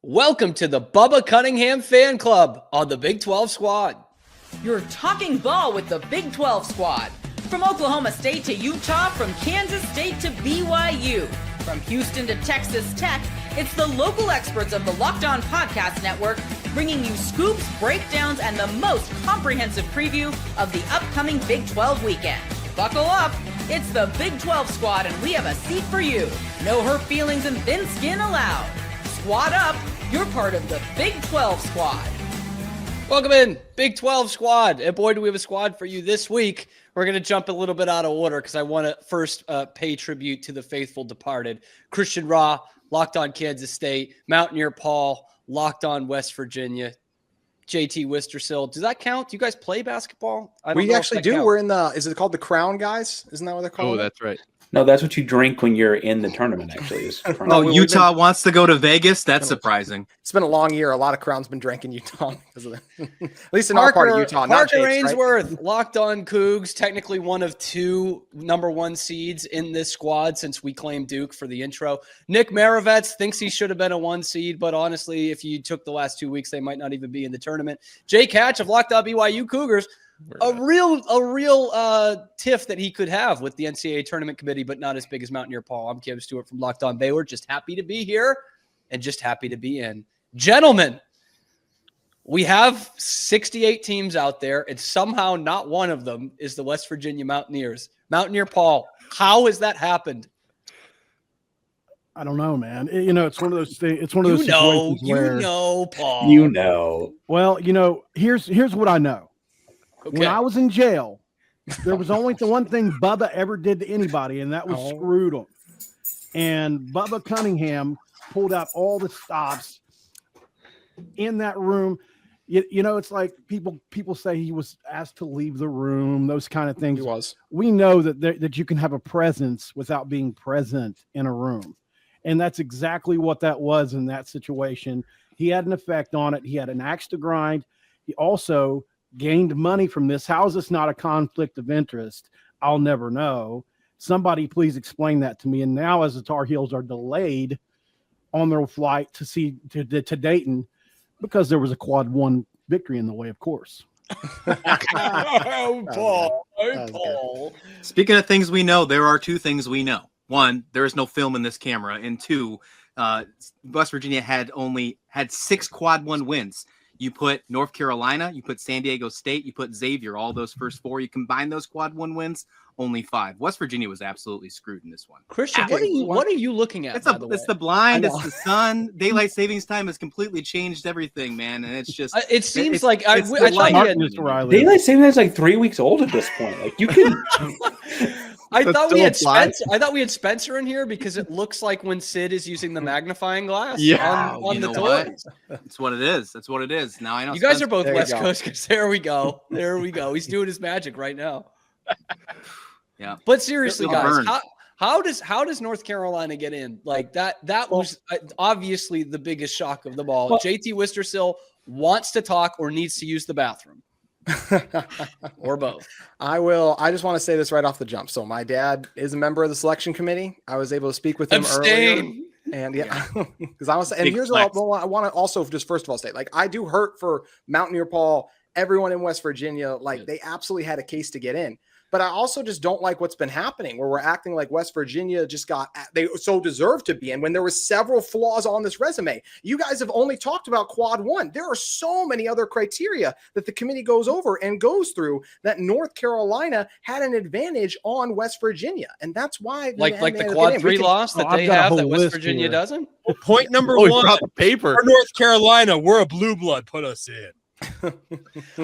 Welcome to the Bubba Cunningham Fan Club on the Big 12 Squad. You're talking ball with the Big 12 Squad. From Oklahoma State to Utah, from Kansas State to BYU, from Houston to Texas Tech, it's the local experts of the Locked On Podcast Network bringing you scoops, breakdowns, and the most comprehensive preview of the upcoming Big 12 weekend. Buckle up, it's the Big 12 Squad and we have a seat for you. No hurt feelings and thin skin allowed. Squad up, you're part of the Big 12 Squad. Welcome in, Big 12 Squad. And boy, do we have a squad for you this week. We're going to jump a little bit out of order because I want to first pay tribute to the faithful departed. Christian Raw, Locked On Kansas State. Mountaineer Paul, Locked On West Virginia. JT Wistersill. Does that count? Do you guys play basketball? We actually do. Counts. We're in the, is it called the Crown, guys? Isn't that what they're called? Oh, that's right. No, that's what you drink when you're in the tournament, actually. Utah wants to go to Vegas? That's surprising. It's been a long year. A lot of Crown's been drinking Utah. Because of at least in our part of Utah. Parker Ainsworth, right? Locked On Cougs, technically one of two number one seeds in this squad since we claimed Duke for the intro. Nick Maravets thinks he should have been a one seed, but honestly, if you took the last 2 weeks, they might not even be in the tournament. Jay Catch of Locked On BYU Cougars. A real tiff that he could have with the NCAA tournament committee, but not as big as Mountaineer Paul. I'm Kim Stewart from Locked On Baylor. Just happy to be here and just happy to be in. Gentlemen, we have 68 teams out there, and somehow not one of them is the West Virginia Mountaineers. Mountaineer Paul, how has that happened? I don't know, man. It's one of those things. It's one of those situations where Paul. Well, here's what I know. Okay. When I was in jail, there was only the one thing Bubba ever did to anybody, and that was screwed them. And Bubba Cunningham pulled out all the stops in that room. It's like people say he was asked to leave the room, those kind of things. He was. We know that you can have a presence without being present in a room. And that's exactly what that was in that situation. He had an effect on it. He had an axe to grind. He also gained money from this. How is this not a conflict of interest? I'll never know. Somebody please explain that to me. And now as the Tar Heels are delayed on their flight to Dayton, because there was a quad one victory in the way, of course. Paul. Speaking of things we know, there are two things we know. One, there is no film in this camera. And two, West Virginia had 6 quad one wins. You put North Carolina, you put San Diego State, you put Xavier, all those first 4. You combine those quad one wins, only 5. West Virginia was absolutely screwed in this one. Christian, what are you looking at? It's the blind, it's the sun. Daylight savings time has completely changed everything, man. And it's just it seems like Daylight saving time is like 3 weeks old at this point. Like you can I thought we had Spencer in here because it looks like when Sid is using the magnifying glass on the toys. That's what it is. That's what it is. Now I know you guys are both West Coast because there we go. He's doing his magic right now. Yeah. But seriously, guys, how does North Carolina get in? Like that was obviously the biggest shock of them all. JT Wistersill wants to talk or needs to use the bathroom. Or both. I just want to say this right off the jump. So my dad is a member of the selection committee. I was able to speak with him earlier. And because I was, and here's what I want to also just first of all state, like I do hurt for Mountaineer Paul, everyone in West Virginia, like they absolutely had a case to get in. But I also just don't like what's been happening where we're acting like West Virginia they so deserve to be in when there were several flaws on this resume. You guys have only talked about quad one. There are so many other criteria that the committee goes over and goes through that North Carolina had an advantage on West Virginia. And that's why like the quad 3 loss that they have that West Virginia doesn't. Well, point number one, the paper. For North Carolina, we're a blue blood. Put us in.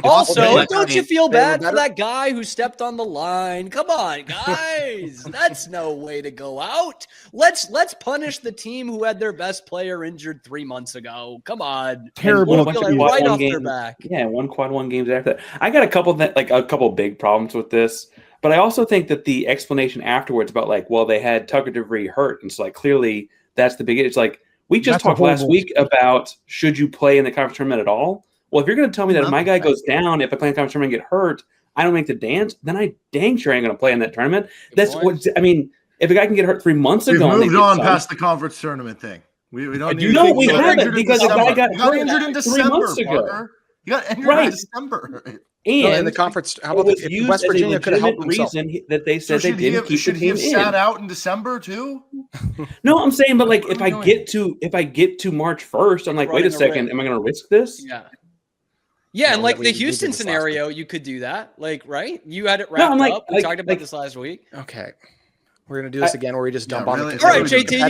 Also, don't you feel bad for that guy who stepped on the line? Come on, guys. That's no way to go out. Let's punish the team who had their best player injured 3 months ago. Come on. Terrible. Right off their back. Yeah, 1 quad 1 games after that. I got a couple big problems with this, but I also think that the explanation afterwards about they had Tucker DeVree hurt, and so clearly that's the big. It's like we just talked last week about should you play in the conference tournament at all? Well, if you're going to tell me that if my guy goes down, if I play in the conference tournament and get hurt, I don't make the dance, then I dang sure ain't going to play in that tournament. That's what I mean. If a guy can get hurt 3 months ago, moved on past the conference tournament thing. We don't do need. know we haven't because the guy got hurt injured in 3 December. months ago. Parker. You got injured in December. In the conference, how about if West Virginia could have helped himself? Reason that they said they didn't keep the team in. Sat out in December too? No, I'm saying, but like if I get to March 1st, I'm like, wait a second, am I going to risk this? Yeah, and like the Houston scenario, you could do that. Like, right? You had it wrapped up. We talked about this last week. Okay. We're gonna do this again, where we just dump on the. All right, JT,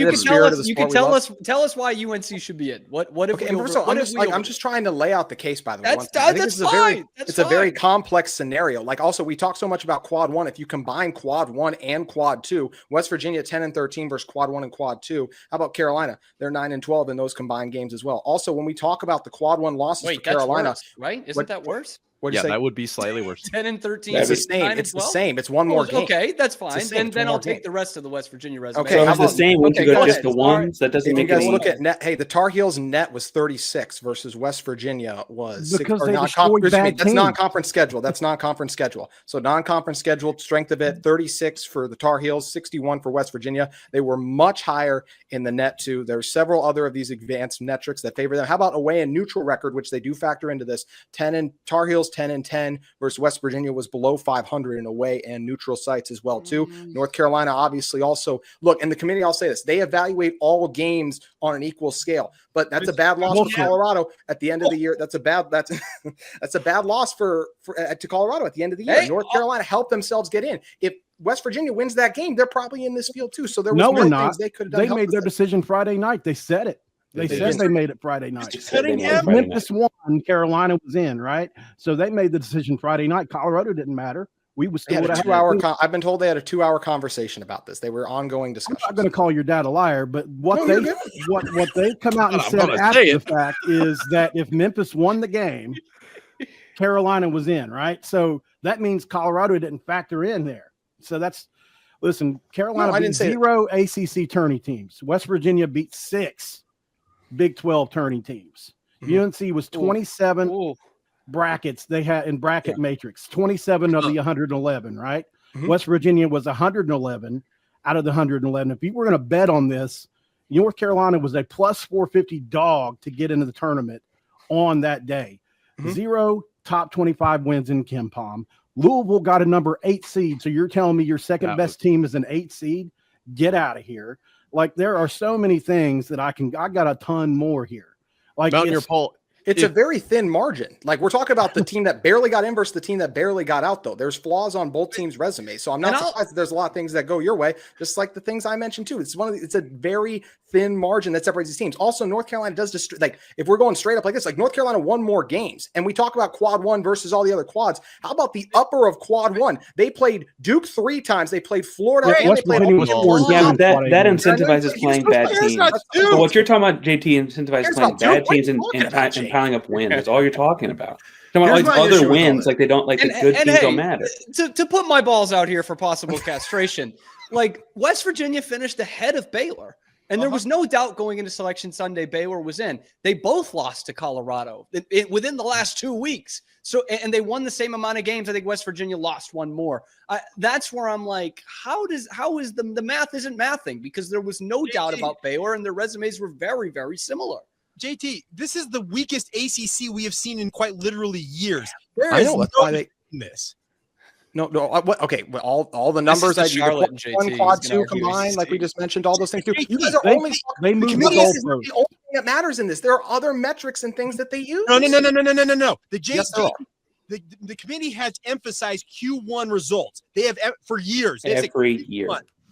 you can tell us why UNC should be in. What if? I'm just trying to lay out the case. By the way, that's fine. It's a very complex scenario. Like, also, we talk so much about quad 1. If you combine quad 1 and quad 2, West Virginia 10-13 versus quad 1 and quad 2. How about Carolina? They're 9-12 in those combined games as well. Also, when we talk about the quad 1 losses for Carolina, worse, right? Isn't that worse? That would be slightly worse. 10-13. It's the same. It's the same. It's one more game. Okay, that's fine. And then I'll take the rest of the West Virginia resume. Okay, so it's the same. Once you go just the ones, that doesn't make any. Look at net. Hey, the Tar Heels net was 36 versus West Virginia was because 6. That's non-conference schedule. That's non-conference schedule. So non-conference schedule strength of it 36 for the Tar Heels, 61 for West Virginia. They were much higher in the net too. There's several other of these advanced metrics that favor them. How about away and neutral record, which they do factor into this? Tar Heels 10-10. Versus West Virginia was below 500 in away and neutral sites as well too. North Carolina obviously also look, and the committee, I'll say this, they evaluate all games on an equal scale, but that's a bad loss for Colorado at the end of the year. That's a bad loss for to Colorado at the end of the year. North Carolina helped themselves get in. If West Virginia wins that game, they're probably in this field too. So there was more things they could have done. They made their decision Friday night. They said it. They said they made it Friday night. Memphis won, Carolina was in, right? So they made the decision Friday night. Colorado didn't matter. We was still a 2-hour. I've been told they had a 2-hour conversation about this. They were ongoing discussions. I'm not going to call your dad a liar, but what they come out and said after the fact is that if Memphis won the game, Carolina was in, right? So that means Colorado didn't factor in there. So Carolina beat 0 ACC tourney teams. West Virginia beat 6 Big 12 tourney teams. UNC was 27 brackets they had in bracket matrix, 27 of the 111, right? West Virginia was 111 out of the 111. If you were going to bet on this, North Carolina was a plus 450 dog to get into the tournament on that day. 0 top 25 wins in Ken Pom. Louisville got a number 8 seed. So you're telling me your second best team is an 8 seed? Get out of here. Like, there are so many things that I got a ton more here. Like, Mountaineer Paul, it's a very thin margin. Like, we're talking about the team that barely got in versus the team that barely got out, though. There's flaws on both teams' resumes. So I'm not surprised that there's a lot of things that go your way, just like the things I mentioned too. It's a very thin margin that separates these teams. Also, North Carolina does just, like, if we're going straight up like this, like, North Carolina won more games, and we talk about quad 1 versus all the other quads. How about the upper of quad 1? They played Duke 3 times. They played Florida, and they played that incentivizes playing bad teams. But what you're talking about, JT, incentivizes playing bad teams and piling up wins. That's all you're talking about. All these other wins, like, they don't, like, the good teams don't matter. To put my balls out here for possible castration, like, West Virginia finished ahead of Baylor. And there was no doubt going into Selection Sunday, Baylor was in. They both lost to Colorado within the last 2 weeks. So, and they won the same amount of games. I think West Virginia lost one more. That's where I'm like, how is the math isn't mathing? Because there was no doubt about Baylor, and their resumes were very, very similar. JT, this is the weakest ACC we have seen in quite literally years. I know, that's why they miss. No. Okay. Well, all the numbers I Charlotte and JT, one quad 2 combined, like we just mentioned, all those things too. You guys are they moved the only thing that matters in this. There are other metrics and things that they use. No. The JT, the committee has emphasized Q1 results. They have for years. Every year.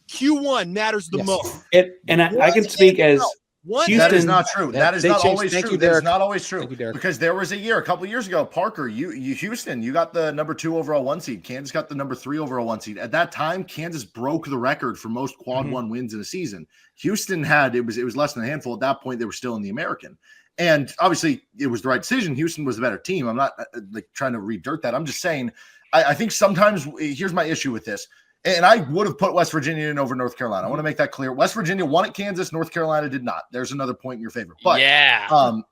Q1 matters the most. I can speak as Houston, that is not true. That is not always true. That is not always true. Because there was a couple of years ago, Parker, Houston, you got the number 2 overall 1 seed. Kansas got the number 3 overall 1 seed. At that time, Kansas broke the record for most quad 1 wins in a season. Houston had it was less than a handful. At that point, they were still in the American. And obviously, it was the right decision. Houston was the better team. I'm not like trying to re-dirt that. I'm just saying, I think sometimes here's my issue with this. And I would have put West Virginia in over North Carolina. I want to make that clear. West Virginia won at Kansas. North Carolina did not. There's another point in your favor. But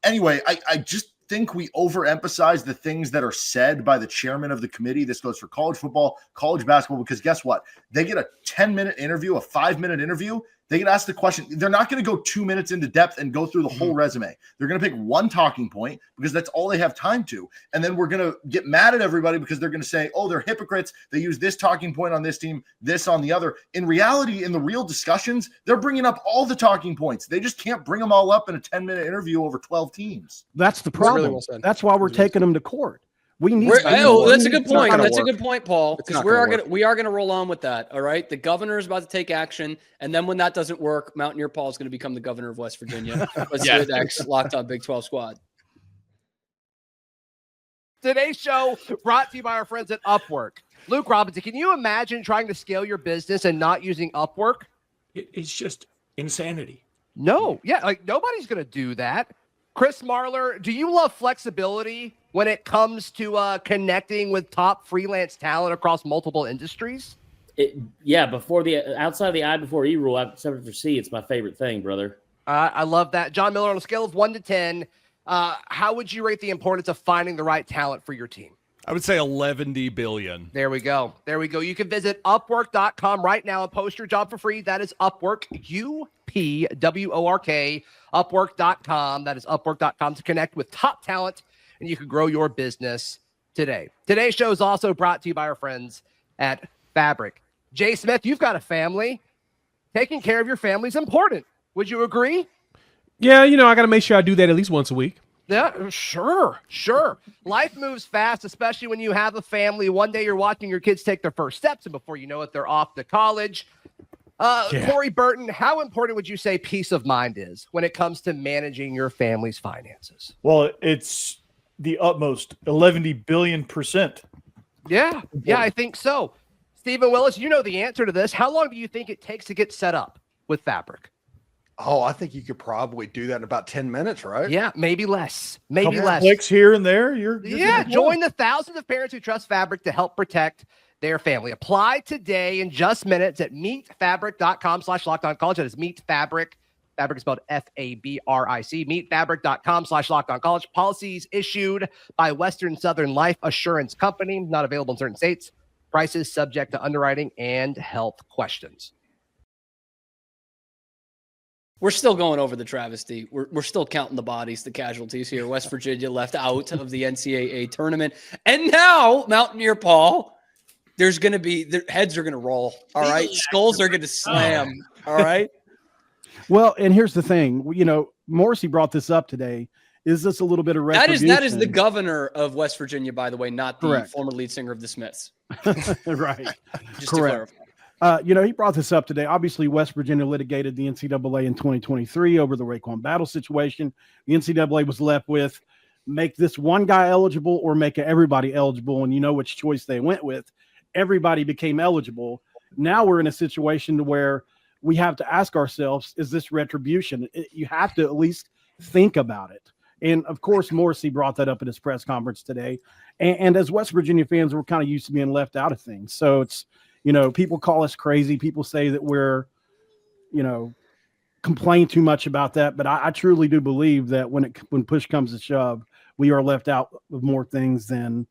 anyway, I just think we overemphasize the things that are said by the chairman of the committee. This goes for college football, college basketball, because guess what? They get a 10-minute interview, a 5-minute interview. They can ask the question. They're not going to go 2 minutes into depth and go through the whole resume. They're going to pick one talking point because that's all they have time to. And then we're going to get mad at everybody because they're going to say, oh, they're hypocrites. They use this talking point on this team, this on the other. In reality, in the real discussions, they're bringing up all the talking points. They just can't bring them all up in a 10-minute interview over 12 teams. That's the problem. Really well, that's why we're taking them to court. We need. That's a good point. That's a good point, Paul. Because we are gonna roll on with that. All right. The governor is about to take action, and then when that doesn't work, Mountaineer Paul is going to become the governor of West Virginia. Let's do it next. Locked On Big 12 Squad. Today's show brought to you by our friends at Upwork. Luke Robinson, can you imagine trying to scale your business and not using Upwork? It's just insanity. No, yeah, like nobody's going to do that. Chris Marler, do you love flexibility when it comes to connecting with top freelance talent across multiple industries? Outside of the I before E rule, except for C, it's my favorite thing, brother. I love that. John Miller, on a scale of 1 to 10, how would you rate the importance of finding the right talent for your team? I would say 11 billion. There we go. You can visit Upwork.com right now and post your job for free. That is Upwork, UPWORK, Upwork.com. That is Upwork.com to connect with top talent, and you can grow your business today. Today's show is also brought to you by our friends at Fabric. Jay Smith, you've got a family. Taking care of your family is important. Would you agree? Yeah, I got to make sure I do that at least once a week. Yeah, sure. Life moves fast, especially when you have a family. One day you're watching your kids take their first steps, and before you know it, they're off to college. Corey Burton, how important would you say peace of mind is when it comes to managing your family's finances? Well, it's the utmost 11 billion%. Yeah, I think so. Stephen Willis, you know the answer to this. How long do you think it takes to get set up with Fabric? Oh, I think you could probably do that in about 10 minutes, right? Yeah, maybe less. Less. Clicks here and there. You're join the thousands of parents who trust Fabric to help protect their family. Apply today in just minutes at meetfabric.com/lockedoncollege. That is meetfabric. Fabric is spelled Fabric. Meetfabric.com/lockedoncollege. Policies issued by Western Southern Life Assurance Company. Not available in certain states. Prices subject to underwriting and health questions. We're still going over the travesty. We're still counting the bodies, the casualties here. West Virginia left out of the NCAA tournament. And now, Mountaineer Paul, their heads are going to roll. All right. Skulls are going to slam. All right. Well, and here's the thing. Morrissey brought this up today. Is this a little bit of retribution? That is the governor of West Virginia, by the way, not the former lead singer of the Smiths. Right. Just to clarify. He brought this up today. Obviously, West Virginia litigated the NCAA in 2023 over the Raekwon Battle situation. The NCAA was left with make this one guy eligible or make everybody eligible, and you know which choice they went with. Everybody became eligible. Now we're in a situation where we have to ask ourselves, is this retribution? You have to at least think about it. And, of course, Morrissey brought that up at his press conference today. And as West Virginia fans, we're kind of used to being left out of things. So it's, people call us crazy. People say that we're, complain too much about that. But I truly do believe that when push comes to shove, we are left out of more things than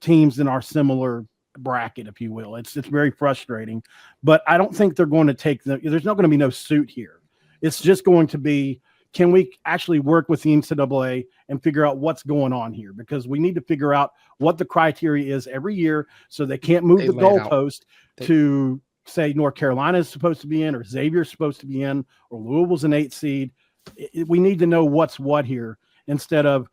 teams in our similar bracket, if you will. It's very frustrating. But I don't think they're going to there's not going to be no suit here. It's just going to be, can we actually work with the NCAA and figure out what's going on here? Because we need to figure out what the criteria is every year so they can't move the goalpost to say North Carolina is supposed to be in or Xavier's supposed to be in or Louisville's an 8 seed. We need to know what's what here instead of,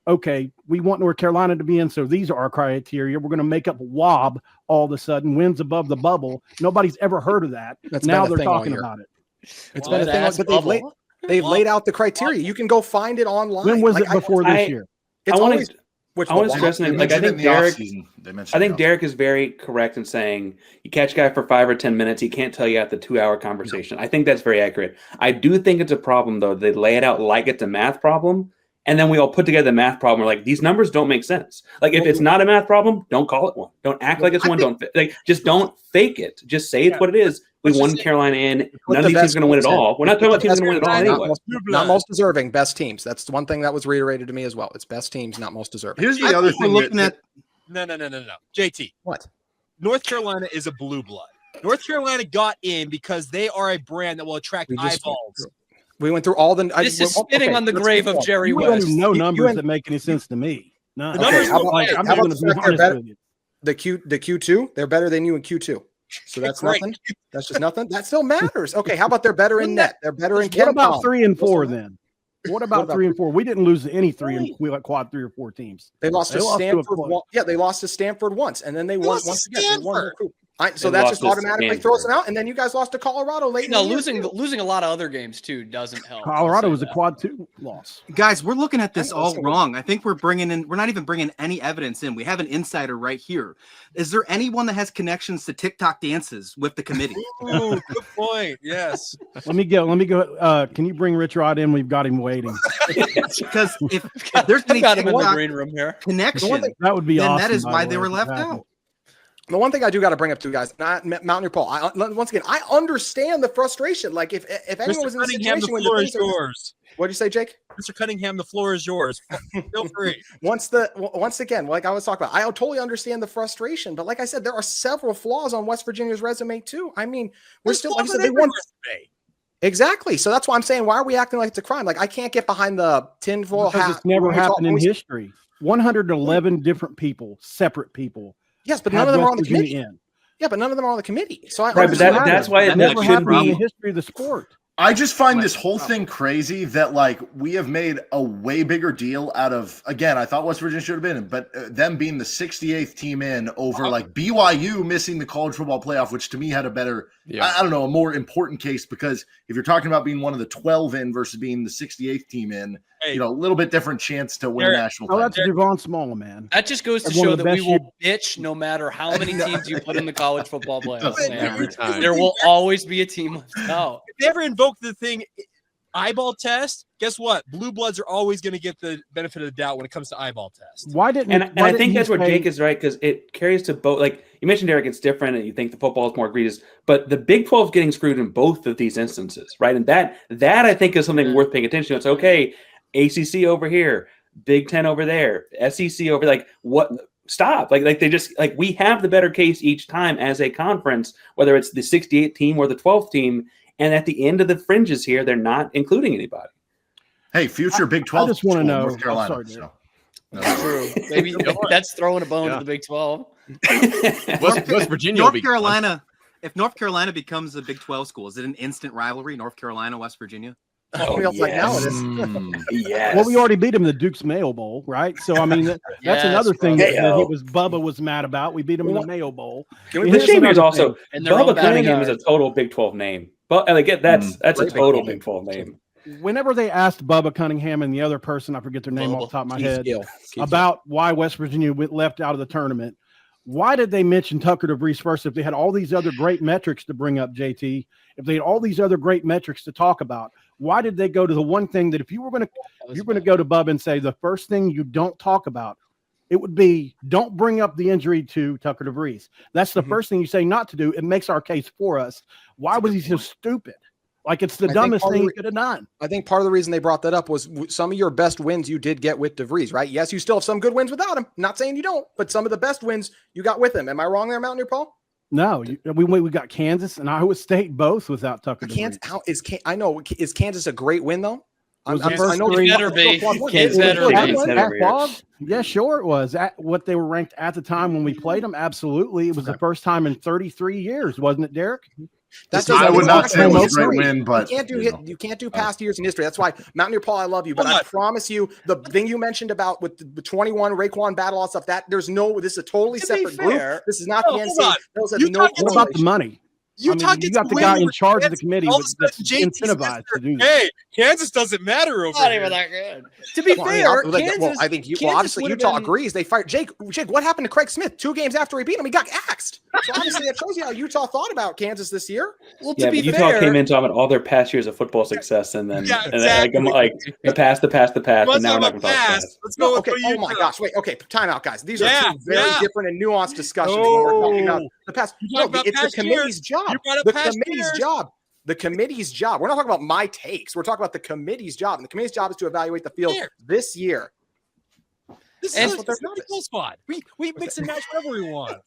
okay, we want North Carolina to be in, so these are our criteria. We're going to make up WAB all of a sudden, wins above the bubble. Nobody's ever heard of that. Now they're talking about it. It's been a thing, but they've laid out the criteria. You can go find it online. When was it before this year? I want to stress that. I think Derek is very correct in saying you catch a guy for 5 or 10 minutes, he can't tell you at the 2-hour conversation. I think that's very accurate. I do think it's a problem though. They lay it out like it's a math problem, and then we all put together the math problem. We're like, these numbers don't make sense. Like if it's not a math problem, don't call it one. Don't act like it's one. Just don't fake it. Just say it's what it is. We won Carolina in. None of these teams are going to win it all. We're not talking about teams going to win it all anyway. Not most deserving, best teams. That's the one thing that was reiterated to me as well. It's best teams, not most deserving. Here's the other thing. No. JT. What? North Carolina is a blue blood. North Carolina got in because they are a brand that will attract eyeballs. We went through all the. This is spitting on the grave of Jerry You West. don't even know numbers that make any sense to me. No. The numbers how about, were how about the fact they're better? The Q2, they're better than you in Q2. So that's nothing. That's just nothing. That still matters. Okay, how about they're better in net? They're better in. What about 3 and 4 then? What about 3 and 4? We didn't lose any 3 and quad 3 or 4 teams. They lost to Stanford. Yeah, they lost to Stanford once, and then they won once again. They won so that just automatically throws them out, and then you guys lost to Colorado late. No, losing a lot of other games too doesn't help. Colorado was a quad 2 loss. Guys, we're looking at this all wrong. I think we're not even bringing any evidence in. We have an insider right here. Is there anyone that has connections to TikTok dances with the committee? Ooh, good point. Yes. Let me go. Can you bring Rich Rod in? We've got him waiting. Because if there's any got him in the green room here connection, that would be then awesome. that is why they were left out. The one thing I do got to bring up to you guys, Mountaineer Paul. Once again, I understand the frustration. Like if anyone was in the situation when the floor is yours. What'd you say, Jake? Mr. Cunningham, the floor is yours. Feel free. Once again, like I was talking about, I totally understand the frustration. But like I said, there are several flaws on West Virginia's resume too. I mean, we're still, like I said, they won. Exactly. So that's why I'm saying, why are we acting like it's a crime? Like I can't get behind the tinfoil hat. It's never happened in history. 111 different people, separate people. Yes, but none of them are on the committee. Yeah, but none of them are on the committee. So but that's why it never happened in the history of the sport. I just find this whole thing crazy that like we have made a way bigger deal out of, again, I thought West Virginia should have been in, but them being the 68th team in over like BYU missing the college football playoff, which to me had a better, I don't know, a more important case, because if you're talking about being one of the 12 in versus being the 68th team in, you know, a little bit different chance to win a national title. That's Devon Small, man. That just goes to show that we will bitch no matter how many teams you put in the college football playoffs. Every time. There will always be a team left out. If they ever invoke the thing eyeball test, guess what? Blue bloods are always going to get the benefit of the doubt when it comes to eyeball test. Why didn't? And I think that's where Jake is right, because it carries to both. Like you mentioned, Eric, it's different, and you think the football is more egregious, but the Big 12 is getting screwed in both of these instances, right? And that I think is something worth paying attention to. It's okay. ACC over here, Big 10 over there, SEC over, like what? Stop. Like they just, like, we have the better case each time as a conference, whether it's the 68th team or the 12th team. And at the end of the fringes here, they're not including anybody. Hey, future Big 12. I just want to know. North Carolina. True. Maybe that's throwing a bone to the Big 12. West Virginia. North Carolina. If North Carolina becomes a Big 12 school, is it an instant rivalry? North Carolina, West Virginia. Like now it is. Yes. Well, we already beat him in the Duke's Mayo Bowl, right? So I mean, that's another thing that Bubba was mad about. We beat him in the Mayo Bowl. The shame is also Bubba Cunningham is a total Big 12 name. But like that's a total Big 12 name. Whenever they asked Bubba Cunningham and the other person, I forget their name off the top of my head, about why West Virginia left out of the tournament, why did they mention Tucker DeVries first if they had all these other great metrics to bring up, JT? If they had all these other great metrics to talk about, why did they go to the one thing that if you were going to go to Bubba and say the first thing you don't talk about, it would be don't bring up the injury to Tucker DeVries. That's the first thing you say not to do. It makes our case for us. Why was he so stupid? Like it's the dumbest thing he could have done. I think part of the reason they brought that up was some of your best wins you did get with DeVries, right? Yes, you still have some good wins without him. Not saying you don't, but some of the best wins you got with him. Am I wrong there, Mountaineer Paul? No, we got Kansas and Iowa State both without Tucker DeVries. Is Kansas a great win though? I know it better be. Yeah, sure it was. What they were ranked at the time when we played them, absolutely. It was the first time in 33 years, wasn't it, Derek? I would not say it was a great win, but you can't do past years in history. That's why Mountaineer Paul, I love you, but I promise you, the thing you mentioned about with the 21 Raekwon battle, all stuff, that this is a totally separate group. This is not the NCAA. What about the money? You got the guy in charge of the committee that's incentivized to do that. Hey, Kansas doesn't matter over not even that good. To be fair, Kansas, I think obviously Utah agrees. They fired Jake. What happened to Craig Smith 2 games after he beat him? He got axed. So obviously that shows you how Utah thought about Kansas this year. Well, to be Utah fair, came in talking about all their past years of football success, and then like the past, and now we're not going to talk about it. Let's go. Okay. Oh my gosh. Wait. Okay. Time out, guys. These are two very different and nuanced discussions when we're talking about the past. No, it's the committee's job. The committee's job. We're not talking about my takes. We're talking about the committee's job. And the committee's job is to evaluate the field this year. This is not a full squad. We mix and match whatever we want.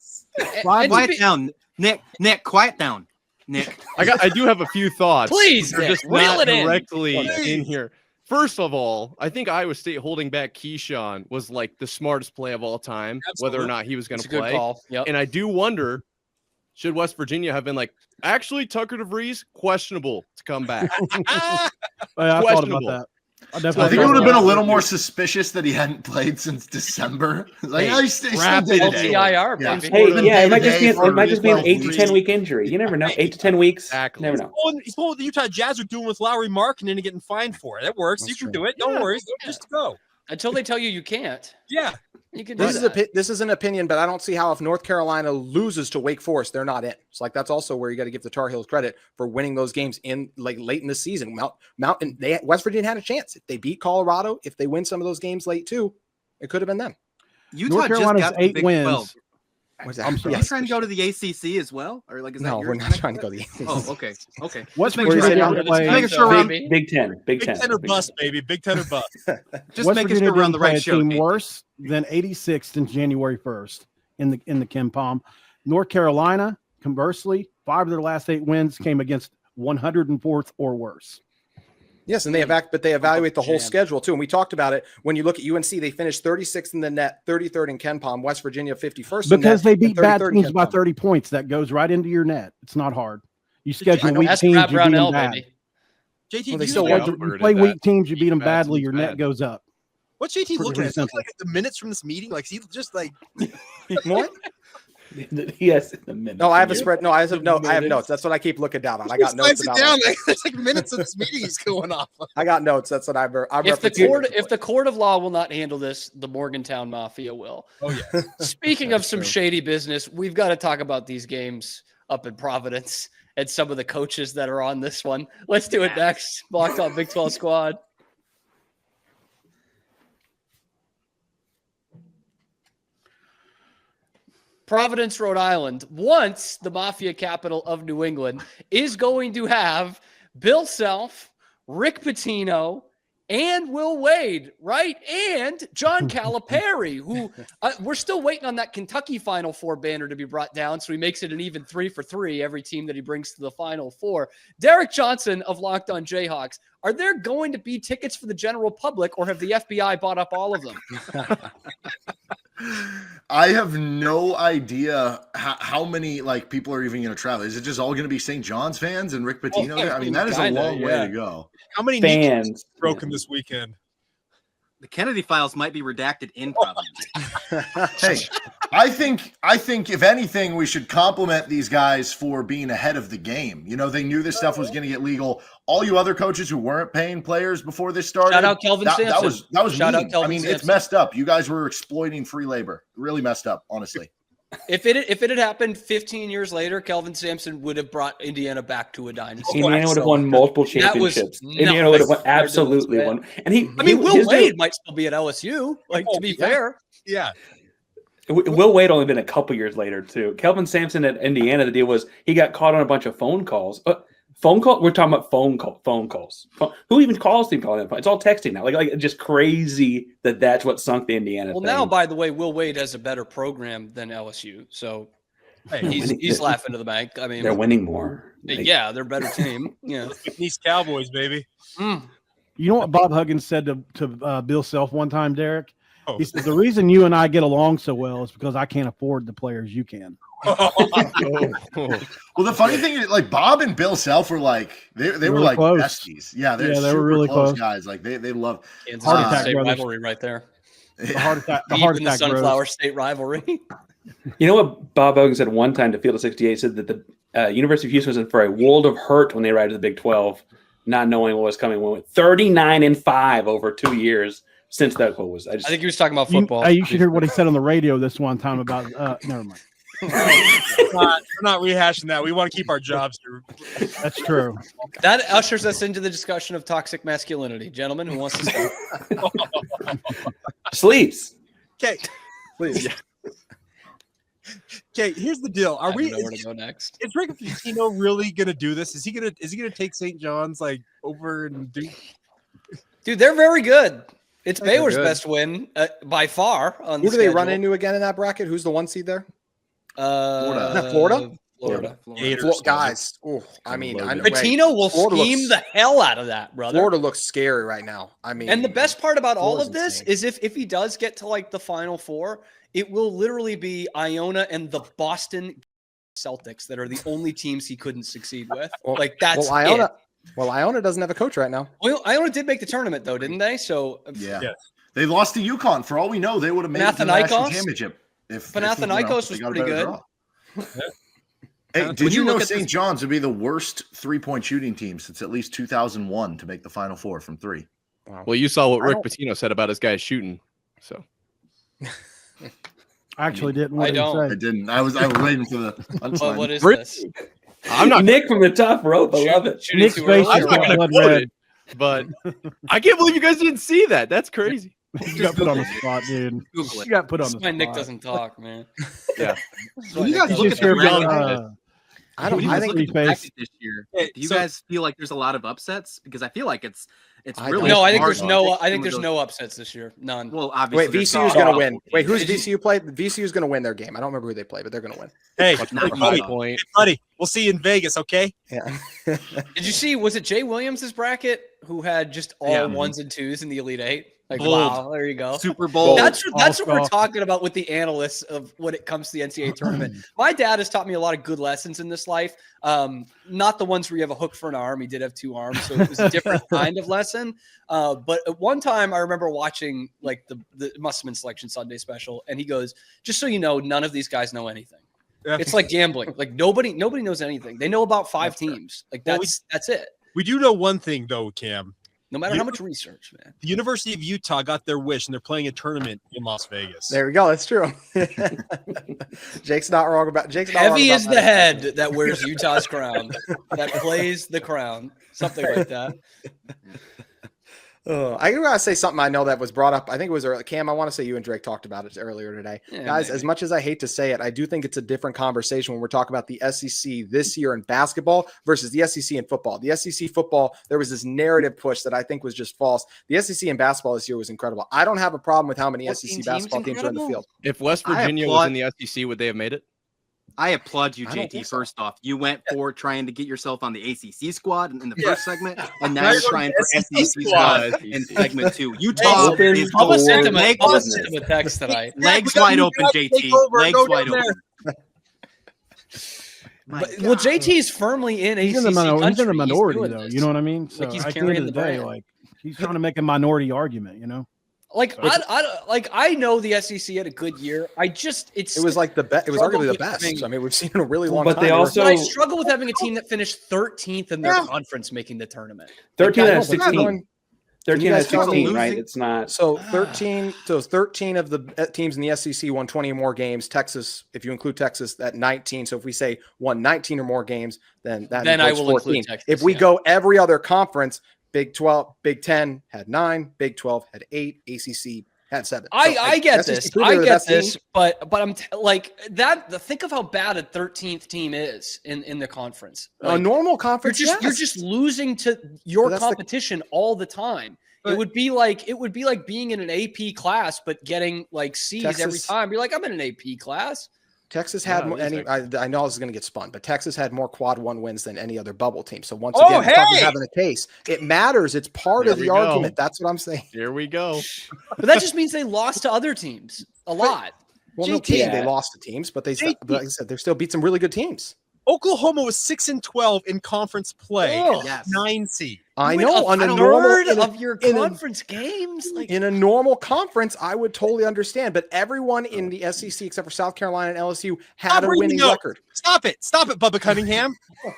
Quiet down, Nick. Nick, quiet down, Nick. I do have a few thoughts. Please, they're just reel not it in. directly Please. in here. First of all, I think Iowa State holding back Keyshawn was like the smartest play of all time, whether or not he was going to play. Good call. Yep. And I do wonder, should West Virginia have been like, actually, Tucker DeVries, questionable to come back? I thought about that. I think it would have been a little more suspicious that he hadn't played since December. Like, hey, he's still day-to-day. LTIR, Yeah. baby. Hey, it might just be an 8 to 10 week injury. You never know. 8 to 10 weeks. Exactly. Never know. He's pulling what the Utah Jazz are doing with Lowry Markkinen and getting fined for it. That works. You can do it. Don't worry. Just go. Until they tell you can't. Yeah. You can do This is an opinion, but I don't see how if North Carolina loses to Wake Forest, they're not in. It's like that's also where you got to give the Tar Heels credit for winning those games in like late in the season. West Virginia had a chance. If they beat Colorado, if they win some of those games late too, it could have been them. Utah North Carolina's just got the 8 Big wins. 12. I'm sorry. Are you trying to go to the ACC as well, or like is No, that your we're not trying to go to the ACC. Oh, okay, okay. West Just making Virginia sure didn't play- making sure we're on- Big 10. Big 10. Big 10 or bust, baby. Big 10 or bust. just West making Virginia sure we're on didn't the play right a show. team Nate. worse than 86th in January 1st in the Ken Pom. North Carolina, conversely, 5 of their last 8 wins came against 104th or worse. Yes, and they evaluate the whole schedule too. And we talked about it. When you look at UNC, they finished 36th in the net, 33rd in Ken Pom, West Virginia 51st. Because they beat bad 33rd in teams Ken by Pom. 30 points. That goes right into your net. It's not hard. You schedule weak That's teams, Brad you beat them Brownell, bad. baby. JT, Well, they do still you won. know- You play weak teams, you beat them badly, your net goes up. What's JT Pretty looking at? Is he simple. looking like at the minutes from this meeting? Like, is he just like What? Yes, the minute. No, I have a spread. No, I have notes. That's what I keep looking down on. I got notes about down. it. Like, there's like minutes of this meeting he's going off. I got notes. That's what I'm If the referencing. court of law will not handle this, the Morgantown Mafia will. Oh yeah. Speaking of some shady business, we've got to talk about these games up in Providence and some of the coaches that are on this one. Let's do it next. Blocked on Big 12 Squad. Providence, Rhode Island, once the mafia capital of New England, is going to have Bill Self, Rick Pitino, and Will Wade, right? And John Calipari, who we're still waiting on that Kentucky Final Four banner to be brought down, so he makes it an even 3-for-3 every team that he brings to the Final Four. Derek Johnson of Locked On Jayhawks, are there going to be tickets for the general public, or have the FBI bought up all of them? I have no idea how many like people are even going to travel. Is it just all going to be St. John's fans and Rick Pitino there? I mean, that is a long way to go. How many Fans. kneecaps broken this weekend? The Kennedy files might be redacted in Providence. Hey, I think if anything, we should compliment these guys for being ahead of the game. You know, they knew this stuff was going to get legal. All you other coaches who weren't paying players before this started, Shout out Kelvin that Sampson. was Shout out mean. Kelvin I mean, it's Sampson. messed up. You guys were exploiting free labor. Really messed up, honestly. If it had happened 15 years later, Kelvin Sampson would have brought Indiana back to a dynasty. Indiana would have won multiple That was championships. Indiana would have won, absolutely won. And Will Wade might still be at LSU. Like, to be fair. Yeah. Will Wade only been a couple years later too. Kelvin Sampson at Indiana, the deal was he got caught on a bunch of phone calls. We're talking about phone calls. Who even calls him calling that phone? It's all texting now. Like just crazy that's what sunk the Indiana. Well, thing. now, by the way, Will Wade has a better program than LSU. So he's laughing to the bank. I mean, they're winning more. Yeah, they're a better team. Yeah. These Cowboys, baby. You know what Bob Huggins said to Bill Self one time, Derek? Oh. He said, the reason you and I get along so well is because I can't afford the players you can. Well, the funny thing is, like Bob and Bill Self were like they were really like close. besties. Yeah, they were really close guys. Like they love Kansas Heart State attack State brothers. rivalry right there. The heart attack. The Deep heart in the attack Sunflower bros. State rivalry. You know what Bob Huggins said one time to Field of 68? Said that the University of Houston was in for a world of hurt when they arrived at the Big 12, not knowing what was coming. We went 39-5 over 2 years since that quote was. I think he was talking about football. You should hear what he said on the radio this one time about. Never mind. We're not rehashing that. We want to keep our jobs here. That's true. That ushers us into the discussion of toxic masculinity. Gentlemen, who wants to start? Sleeps. Okay. Please. Okay, here's the deal. I don't know where to go next. Is Rick Pitino really gonna do this? Is he gonna take St. John's like over and do? Dude, they're very good. It's Baylor's best win by far. Who do they run into again in that bracket? Who's the 1 seed there? Florida. Guys. Ooh, I mean, Pitino will scheme the hell out of that, brother. Florida looks scary right now. I mean, and the best part about all of this is if he does get to like the Final Four, it will literally be Iona and the Boston Celtics that are the only teams he couldn't succeed with. Like that's it. Well, Iona doesn't have a coach right now. Well, Iona did make the tournament though, didn't they? So they lost to UConn. For all we know, they would have made it to the national championship. Panathinaikos was pretty good. Hey, did you know St. John's would be the worst 3-point shooting team since at least 2001 to make the Final Four from 3? Wow. Well, you saw what Rick Pitino said about his guys shooting, so. I actually didn't. I didn't. I was waiting for the punchline. What is this? I'm not Nick from the top rope. I love it. Nick's face I'm not going to quote it, but I can't believe you guys didn't see that. That's crazy. You got put on the spot, dude. You got put on the spot. That's why Nick doesn't talk, man. Yeah. You guys look at the bracket. I think this year. Do you guys feel like there's a lot of upsets? Because I feel like it's really no. I think there's no upsets this year. None. Well, obviously, wait, VCU's going to win. Wait, who's VCU play? VCU's going to win their game. I don't remember who they play, but they're going to win. Hey, buddy, we'll see you in Vegas, okay? Yeah. Did you see? Was it Jay Williams' bracket who had just all 1s and 2s in the Elite Eight? Like, wow, there you go. Super Bowl. That's what we're talking about with the analysts of when it comes to the NCAA tournament. My dad has taught me a lot of good lessons in this life. Not the ones where you have a hook for an arm. He did have 2 arms, so it was a different kind of lesson. But at one time, I remember watching like the must have been Selection Sunday special, and he goes, "Just so you know, none of these guys know anything. Yeah. It's like gambling. Like nobody knows anything. They know about 5 teams. Like that's it." We do know one thing though, Cam. No matter how much research, man. The University of Utah got their wish, and they're playing a tournament in Las Vegas. There we go. That's true. Jake's not wrong about Heavy is the head that wears Utah's crown, that plays the crown, something like that. I gotta say something I know that was brought up. I think it was early. Cam, I want to say you and Drake talked about it earlier today. Yeah, guys, maybe. As much as I hate to say it, I do think it's a different conversation when we're talking about the SEC this year in basketball versus the SEC in football. The SEC football, there was this narrative push that I think was just false. The SEC in basketball this year was incredible. I don't have a problem with how many SEC basketball teams are in the field. If West Virginia was in the SEC, would they have made it? I applaud you, JT. First off, you went for trying to get yourself on the ACC squad in the first segment, and now you're trying for SEC squad in segment 2. Utah is I'll send him a text tonight. Legs wide open, JT. Legs wide open. Well, JT is firmly in ACC. He's in the minority, though. You know what I mean? So like he's at the end of the day, like he's trying to make a minority argument. You know. I know the SEC had a good year. It was like the best. It was arguably the best. I mean, we've seen in a really long time. But they also I struggle with having a team that finished 13th in their conference making the tournament. 13 out of 16. 13 out of 16, right? It's not. So 13. So 13 of the teams in the SEC won 20 or more games. Texas, if you include Texas, at 19. So if we say won 19 or more games, then I will 14. Include Texas. If we go every other conference. Big 12, Big 10 had 9, Big 12 had 8, ACC had 7. I get this. I get this, but I'm like that. Think of how bad a 13th team is in the conference. Like, a normal conference, you're just losing to your competition all the time. It would be like being in an AP class, but getting like C's every time. You're like, I'm in an AP class. Texas had I know this is going to get spun, but Texas had more quad 1 wins than any other bubble team. So once again, Texas having a case. It matters. It's part of the argument. That's what I'm saying. Here we go. But that just means they lost to other teams a lot. Well, no kidding. They lost to teams, but like I said, they still beat some really good teams. Oklahoma was 6-12 in conference play. Oh, 9 seed. I know. On a normal of your conference games, like in a normal conference, I would totally understand. But everyone in the SEC except for South Carolina and LSU had a winning record. Stop it, Bubba Cunningham.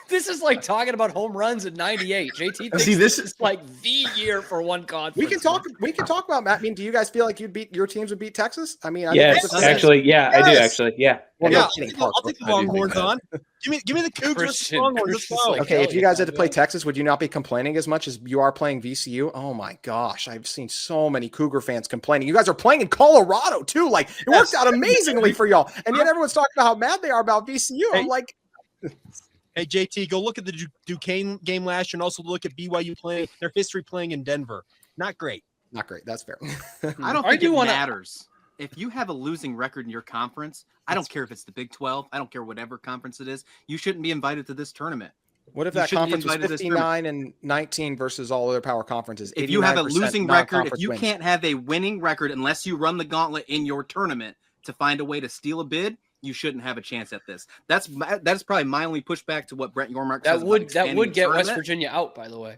This is like talking about home runs in '98. JT thinks this is like the year for one conference. We can talk about Matt. I mean, do you guys feel like your teams would beat Texas? I mean, yes, actually, yeah, I do actually, yeah. Well, yeah, I'll take the Longhorns on. Give me the Cougars. Longhorns. Okay, if you guys had to play Texas, would you not be complaining as much as you are playing VCU? Oh my gosh, I've seen so many Cougar fans complaining. You guys are playing in Colorado too. Like it worked out amazingly for y'all, and yet everyone's talking about how mad they are about VCU. I'm like, hey JT, go look at the Duquesne game last year, and also look at BYU playing their history playing in Denver. Not great. Not great. That's fair. I don't think it matters. If you have a losing record in your conference, I don't care if it's the Big 12. I don't care whatever conference it is. You shouldn't be invited to this tournament. What if that conference was 59-19 versus all other power conferences? If you have a losing record, if you can't have a winning record unless you run the gauntlet in your tournament to find a way to steal a bid, you shouldn't have a chance at this. That's probably my only pushback to what Brent Yormark says. That would get West Virginia out, by the way.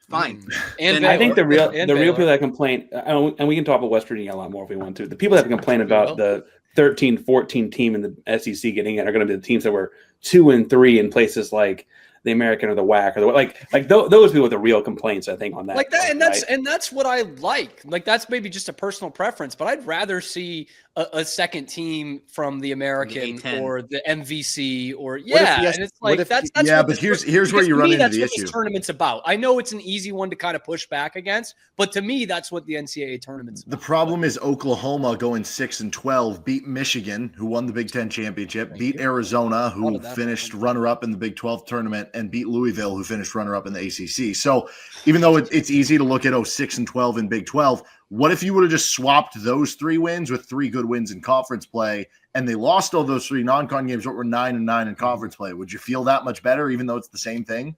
Fine. And I think the real people that complain, and we can talk about West Virginia a lot more if we want to. The people that complain about the 13-14 team in the SEC getting in are going to be the teams that were 2 and 3 in places like the American or the WAC or the those people with the real complaints, I think, on that. Like that, and that's what I like. Like that's maybe just a personal preference, but I'd rather see a second team from the American or the MVC or and it's like that's but here's where you run into the issue. This tournament's about. I know it's an easy one to kind of push back against, but to me, that's what the NCAA tournament's about. The problem is Oklahoma going 6-12 beat Michigan, who won the Big Ten championship, beat Arizona, who finished runner-up in the Big 12 tournament, and beat Louisville, who finished runner-up in the ACC. So even though it's easy to look at 6-12 in Big 12, what if you would have just swapped those 3 wins with 3 good wins in conference play, and they lost all those 3 non-con games but were 9-9 in conference play? Would you feel that much better, even though it's the same thing?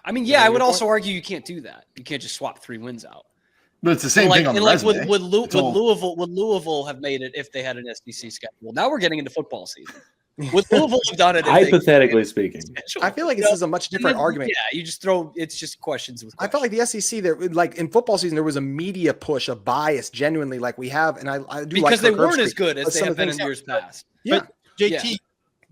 I mean, I would also argue you can't do that. You can't just swap 3 wins out. But it's the same thing on the resume. Would Louisville have made it if they had an SEC schedule? Now we're getting into football season. Would Louisville have done it? Hypothetically speaking, I feel like this is a much different argument. Yeah, you just throw it's just questions. I felt like the SEC there, like in football season, there was a media push, a bias, genuinely, like we have, and I do because like they weren't as good as they have been in years past. Yeah, but JT,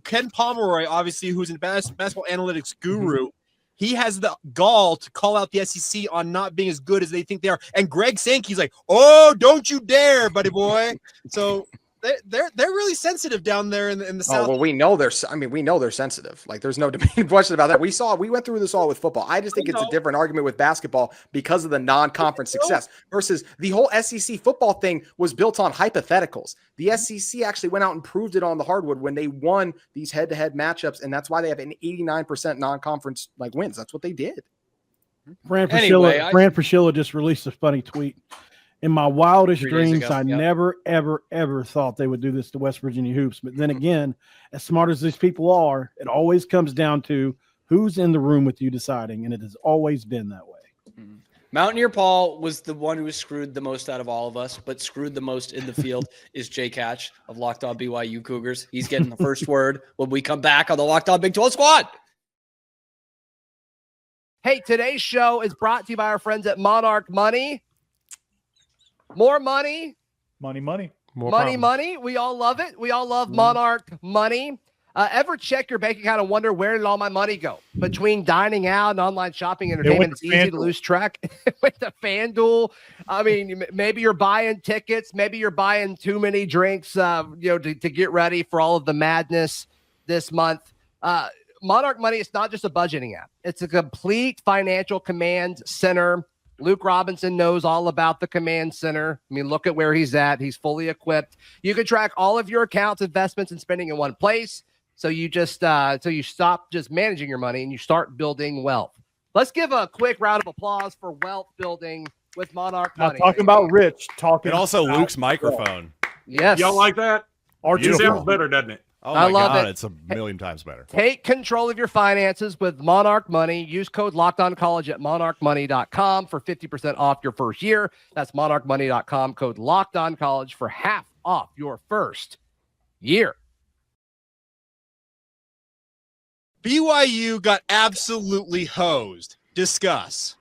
Ken Pomeroy, obviously, who's a basketball analytics guru. He has the gall to call out the SEC on not being as good as they think they are. And Greg Sankey's like, "Oh, don't you dare, buddy boy!" So they're really sensitive down there in the South. Oh well, we know they're sensitive. Like there's no debate question about that. We went through this all with football. I just think it's a different argument with basketball because of the non-conference success versus the whole SEC football thing was built on hypotheticals. The SEC actually went out and proved it on the hardwood when they won these head-to-head matchups, and that's why they have an 89% non-conference wins. That's what they did. Fran Fraschilla just released a funny tweet. In my wildest dreams, I never, ever, ever thought they would do this to West Virginia hoops. But then again, as smart as these people are, it always comes down to who's in the room with you deciding, and it has always been that way. Mm-hmm. Mountaineer Paul was the one who was screwed the most out of all of us, but screwed the most in the field is Jay Catch of Locked On BYU Cougars. He's getting the first word when we come back on the Locked On Big 12 Squad. Hey, today's show is brought to you by our friends at Monarch Money. More money. Money. More money. We all love it. We all love Monarch Money. Ever check your bank account and wonder where did all my money go? Between dining out and online shopping entertainment, it's easy to lose track with the FanDuel. I mean, maybe you're buying tickets. Maybe you're buying too many drinks, to get ready for all of the madness this month. Monarch Money is not just a budgeting app. It's a complete financial command center. Luke Robinson knows all about the command center. I mean, look at where he's at. He's fully equipped. You can track all of your accounts, investments, and spending in one place. So you just you stop just managing your money and you start building wealth. Let's give a quick round of applause for wealth building with Monarch Money. Talking about Rich, and also Luke's microphone. Yes, y'all like that? It sounds better, doesn't it? Oh my God, it's a million times better. Take control of your finances with Monarch Money. Use code LOCKEDONCollege at monarchmoney.com for 50% off your first year. That's monarchmoney.com, code LOCKEDONCollege for half off your first year. BYU got absolutely hosed. Discuss.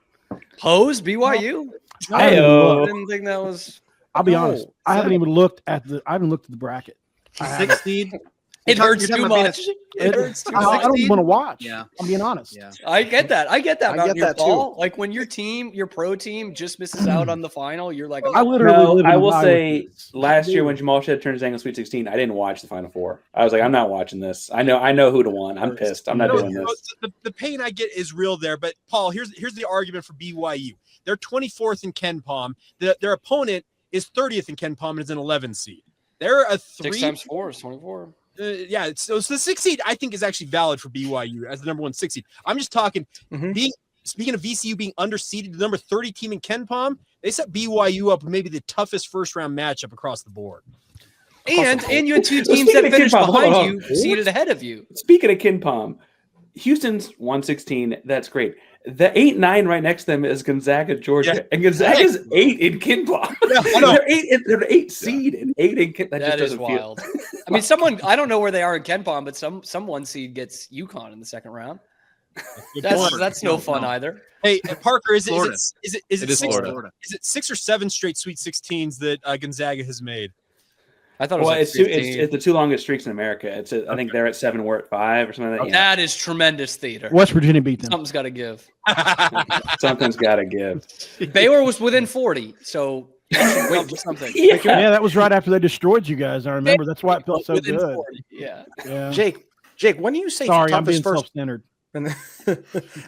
Hosed BYU? I didn't think that was. I'll be honest. I haven't even looked at the bracket. 6 seed. It hurts too much. It hurts too much. I don't even want to watch. Yeah. I'm being honest. Yeah. I get that. I get that too. Like when your pro team just misses out on the final, you're like, I will say last year when Jamal Shead turned his ankle Sweet 16, I didn't watch the Final Four. I was like, I'm not watching this. I know who to won. I'm pissed. I'm not doing this. The pain I get is real there. But Paul, here's the argument for BYU. They're 24th in Ken Pom. Their opponent is 30th in Ken Pom and is an 11 seed. They're a 6 times 4 is 24. So the 6 seed I think is actually valid for BYU as the number 1 6 seed. I'm just talking being speaking of VCU being underseeded, the number 30 team in Ken Pom, they set BYU up with maybe the toughest first-round matchup across the board. And you had two teams that finished behind you, seated ahead of you. Speaking of Ken Pom, Houston's 116. That's great. The 8-9 right next to them is Gonzaga, Georgia, and Gonzaga's 8 in Ken Pom. They're 8 seed and 8 in Ken. That is wild. I mean, I don't know where they are in Ken Pom, but some 1 seed gets UConn in the second round. That's no fun either. Hey, Parker, is it 6 or 7 straight Sweet 16s that Gonzaga has made? I thought it was it's the 2 longest streaks in America. I think they're at 7, we're at 5 or something like that. That is tremendous theater. West Virginia beat them. Something's got to give. Something's got to give. Baylor was within 40, so wait for something. Yeah, that was right after they destroyed you guys. I remember. That's why it felt so good. 40. Yeah. Jake, when you say sorry, I'm toughest being first, self-centered.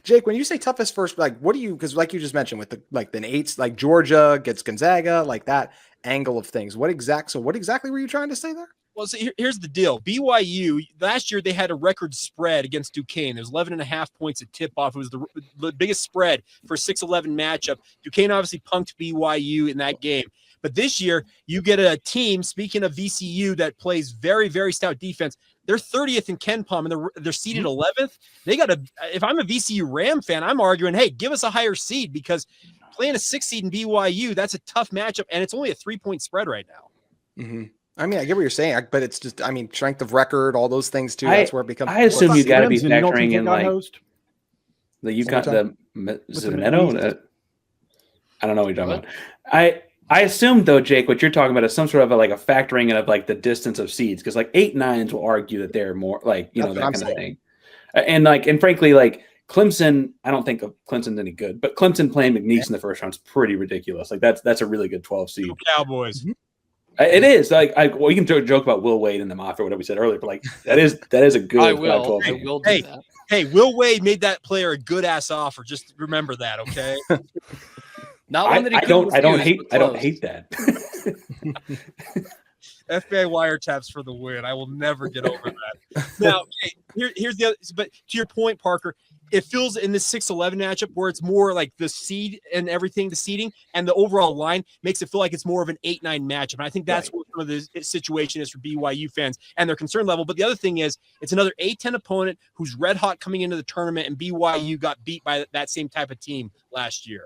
Jake, when you say toughest first, like what do you? Because like you just mentioned with the 8s, like Georgia gets Gonzaga, like that angle of things. What exactly were you trying to say there? Well, so here's the deal. BYU, last year they had a record spread against Duquesne. It was 11.5 points at tip-off. It was the biggest spread for a 6-11 matchup. Duquesne obviously punked BYU in that game. But this year, you get a team, speaking of VCU, that plays very, very stout defense. They're 30th in Ken Pom, and they're seeded 11th. They got to – if I'm a VCU Ram fan, I'm arguing, hey, give us a higher seed because playing a 6 seed in BYU, that's a tough matchup, and it's only a 3-point spread right now. Mm-hmm. I mean, I get what you're saying, but it's just, I mean, strength of record, all those things too. That's where it becomes. I assume you got to be factoring in like you got the Zanetto. I don't know what you're talking about. I assume though, Jake, what you're talking about is some sort of a factoring in of like the distance of seeds, because like 8-9s will argue that they're more like that kind of thing, and frankly like Clemson, I don't think Clemson's any good, but Clemson playing McNeese in the first round is pretty ridiculous. Like that's a really good 12 seed. Cowboys. Mm-hmm. It is like we can joke about Will Wade and the Mafia or whatever we said earlier, but like that is a good. I will do that. Hey, Will Wade made that player a good ass offer. Just remember that, okay? Not one that he I don't hate that. FBI wiretaps for the win. I will never get over that. Now, here's the other. But to your point, Parker, it feels in this 6-11 matchup where it's more like the seed and everything, the seeding and the overall line makes it feel like it's more of an 8-9 matchup. And I think that's what some of the situation is for BYU fans and their concern level. But the other thing is it's another A-10 opponent who's red hot coming into the tournament, and BYU got beat by that same type of team last year.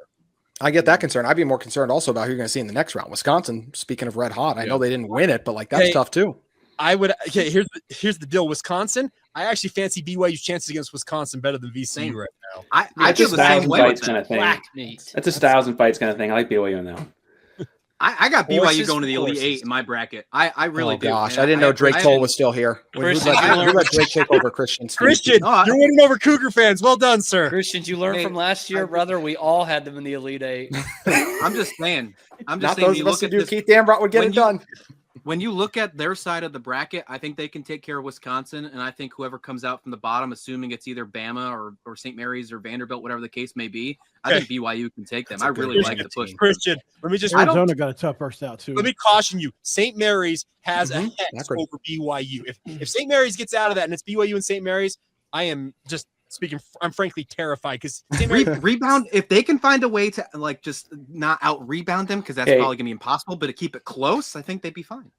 I get that concern. I'd be more concerned also about who you're going to see in the next round. Wisconsin, speaking of red hot, I know they didn't win it, but like that's tough too. I would. Okay, here's the deal. Wisconsin, I actually fancy BYU's chances against Wisconsin better than VCU right now. I feel the same way with that. That's a styles and fights kind of thing. I like BYU in that one. I got BYU going to the Elite Eight in my bracket. I really do. Gosh, I didn't know Drake Toll was still here. Who let Drake take over Christian's feet? Christian, you're winning over Cougar fans. Well done, sir. Christian, you learned from last year, brother. We all had them in the Elite Eight. I'm just saying. Not those of us who do. Keith Dambrot would get it done. When you look at their side of the bracket, I think they can take care of Wisconsin, and I think whoever comes out from the bottom, assuming it's either Bama or St. Mary's or Vanderbilt, whatever the case may be, I think BYU can take them. I really like the push. Christian, let me just Arizona got a tough first out too. Let me caution you. St. Mary's has a hex over BYU. If St. Mary's gets out of that and it's BYU and St. Mary's, I am just speaking. I'm frankly terrified because rebound. If they can find a way to like just not out rebound them, because that's probably gonna be impossible, but to keep it close, I think they'd be fine.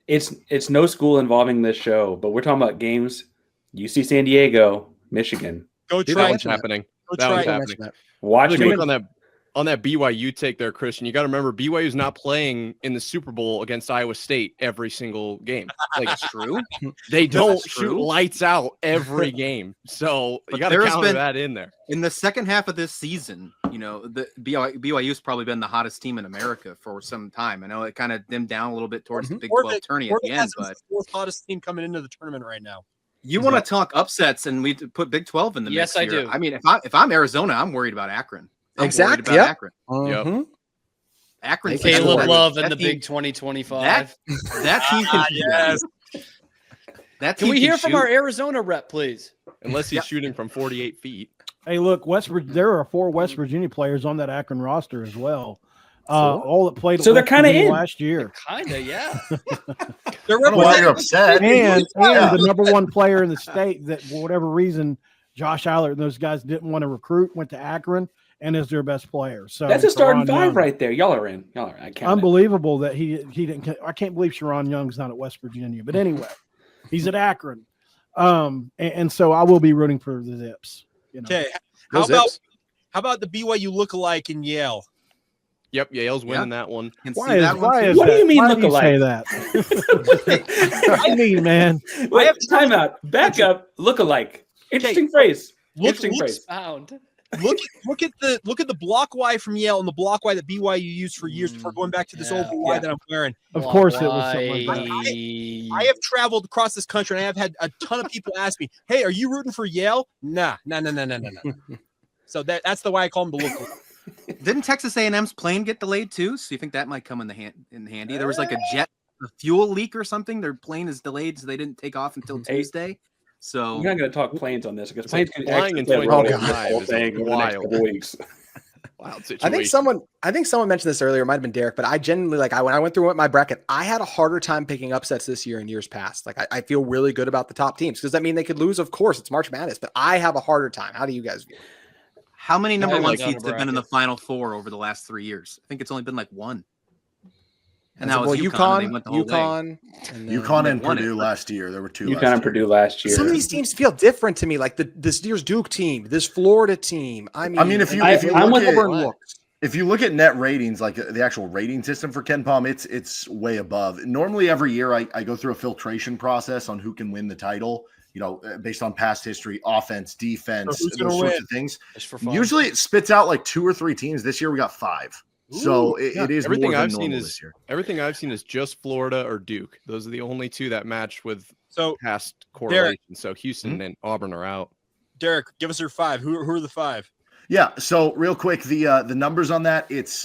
It's no school involving this show, but we're talking about games. UC San Diego, Michigan. Go try. That one's happening. That one's happening. Watch it on that BYU take there, Christian. You got to remember BYU's not playing in the Super Bowl against Iowa State every single game. Like it's true. They don't shoot lights out every game. So you got to counter that in there. In the second half of this season, you know, the BYU's probably been the hottest team in America for some time. I know it kind of dimmed down a little bit towards the Big 12 tourney at the end, but the fourth hottest team coming into the tournament right now. You want to talk upsets, and we put Big 12 in the mix. Yes, I do. I mean, if I'm Arizona, I'm worried about Akron. Exactly. Akron. Yep. Akron. Caleb Love in the Big 2025. That team can. Yes. That can we hear from our Arizona rep, please? Unless he's shooting from 48 feet. Hey, look, there are 4 West Virginia players on that Akron roster as well. All that played. So they're kind of in last year. Kind of, yeah. You're upset. And the number 1 player in the state that, for whatever reason, Josh Allard and those guys didn't want to recruit, went to Akron, and is their best player. So that's a starting Sharon five Young, right there. Y'all are in. I count unbelievable that he didn't. I can't believe Sharon Young's not at West Virginia. But anyway, he's at Akron, and so I will be rooting for the Zips. Okay, how about the BYU lookalike in Yale? Yep, Yale's winning that one. What do you mean lookalike? I mean, man. I have time out. Back up. Lookalike. Interesting phrase. Interesting phrase. Look at the block Y from Yale and the block Y that BYU used for years before going back to this old Y that I'm wearing. Of course, it was something like that. I have traveled across this country and I have had a ton of people ask me, "Hey, are you rooting for Yale?" Nah. So that's the why I call them the local. Didn't Texas A&M's plane get delayed too? So you think that might come in handy? There was like a fuel leak or something. Their plane is delayed, so they didn't take off until Tuesday. So we're not going to talk planes on this because planes can flying in 2025 is wild. Weeks. Wild situation. I think someone mentioned this earlier. It might have been Derek, but I genuinely when I went through my bracket, I had a harder time picking upsets this year in years past. Like I feel really good about the top teams. Does that mean they could lose? Of course, it's March Madness, but I have a harder time. How do you guys view it? How many number one seeds have been in the Final Four over the last 3 years? I think it's only been like one. And that was UConn and Purdue last year. There were two. UConn and Purdue last year. Some of these teams feel different to me. Like this year's Duke team, this Florida team. If you look at net ratings, like the actual rating system for Ken Pom, it's way above. Normally, every year I go through a filtration process on who can win the title. Based on past history, offense, defense, those sorts of things. Usually it spits out like 2 or 3 teams. This year we got 5. So it is everything more than I've seen normal is this year. Everything I've seen is just Florida or Duke. Those are the only two that match with past correlation. Derek, so Houston and Auburn are out. Derek, give us your 5. Who are the 5? Yeah. So real quick, the numbers on that, it's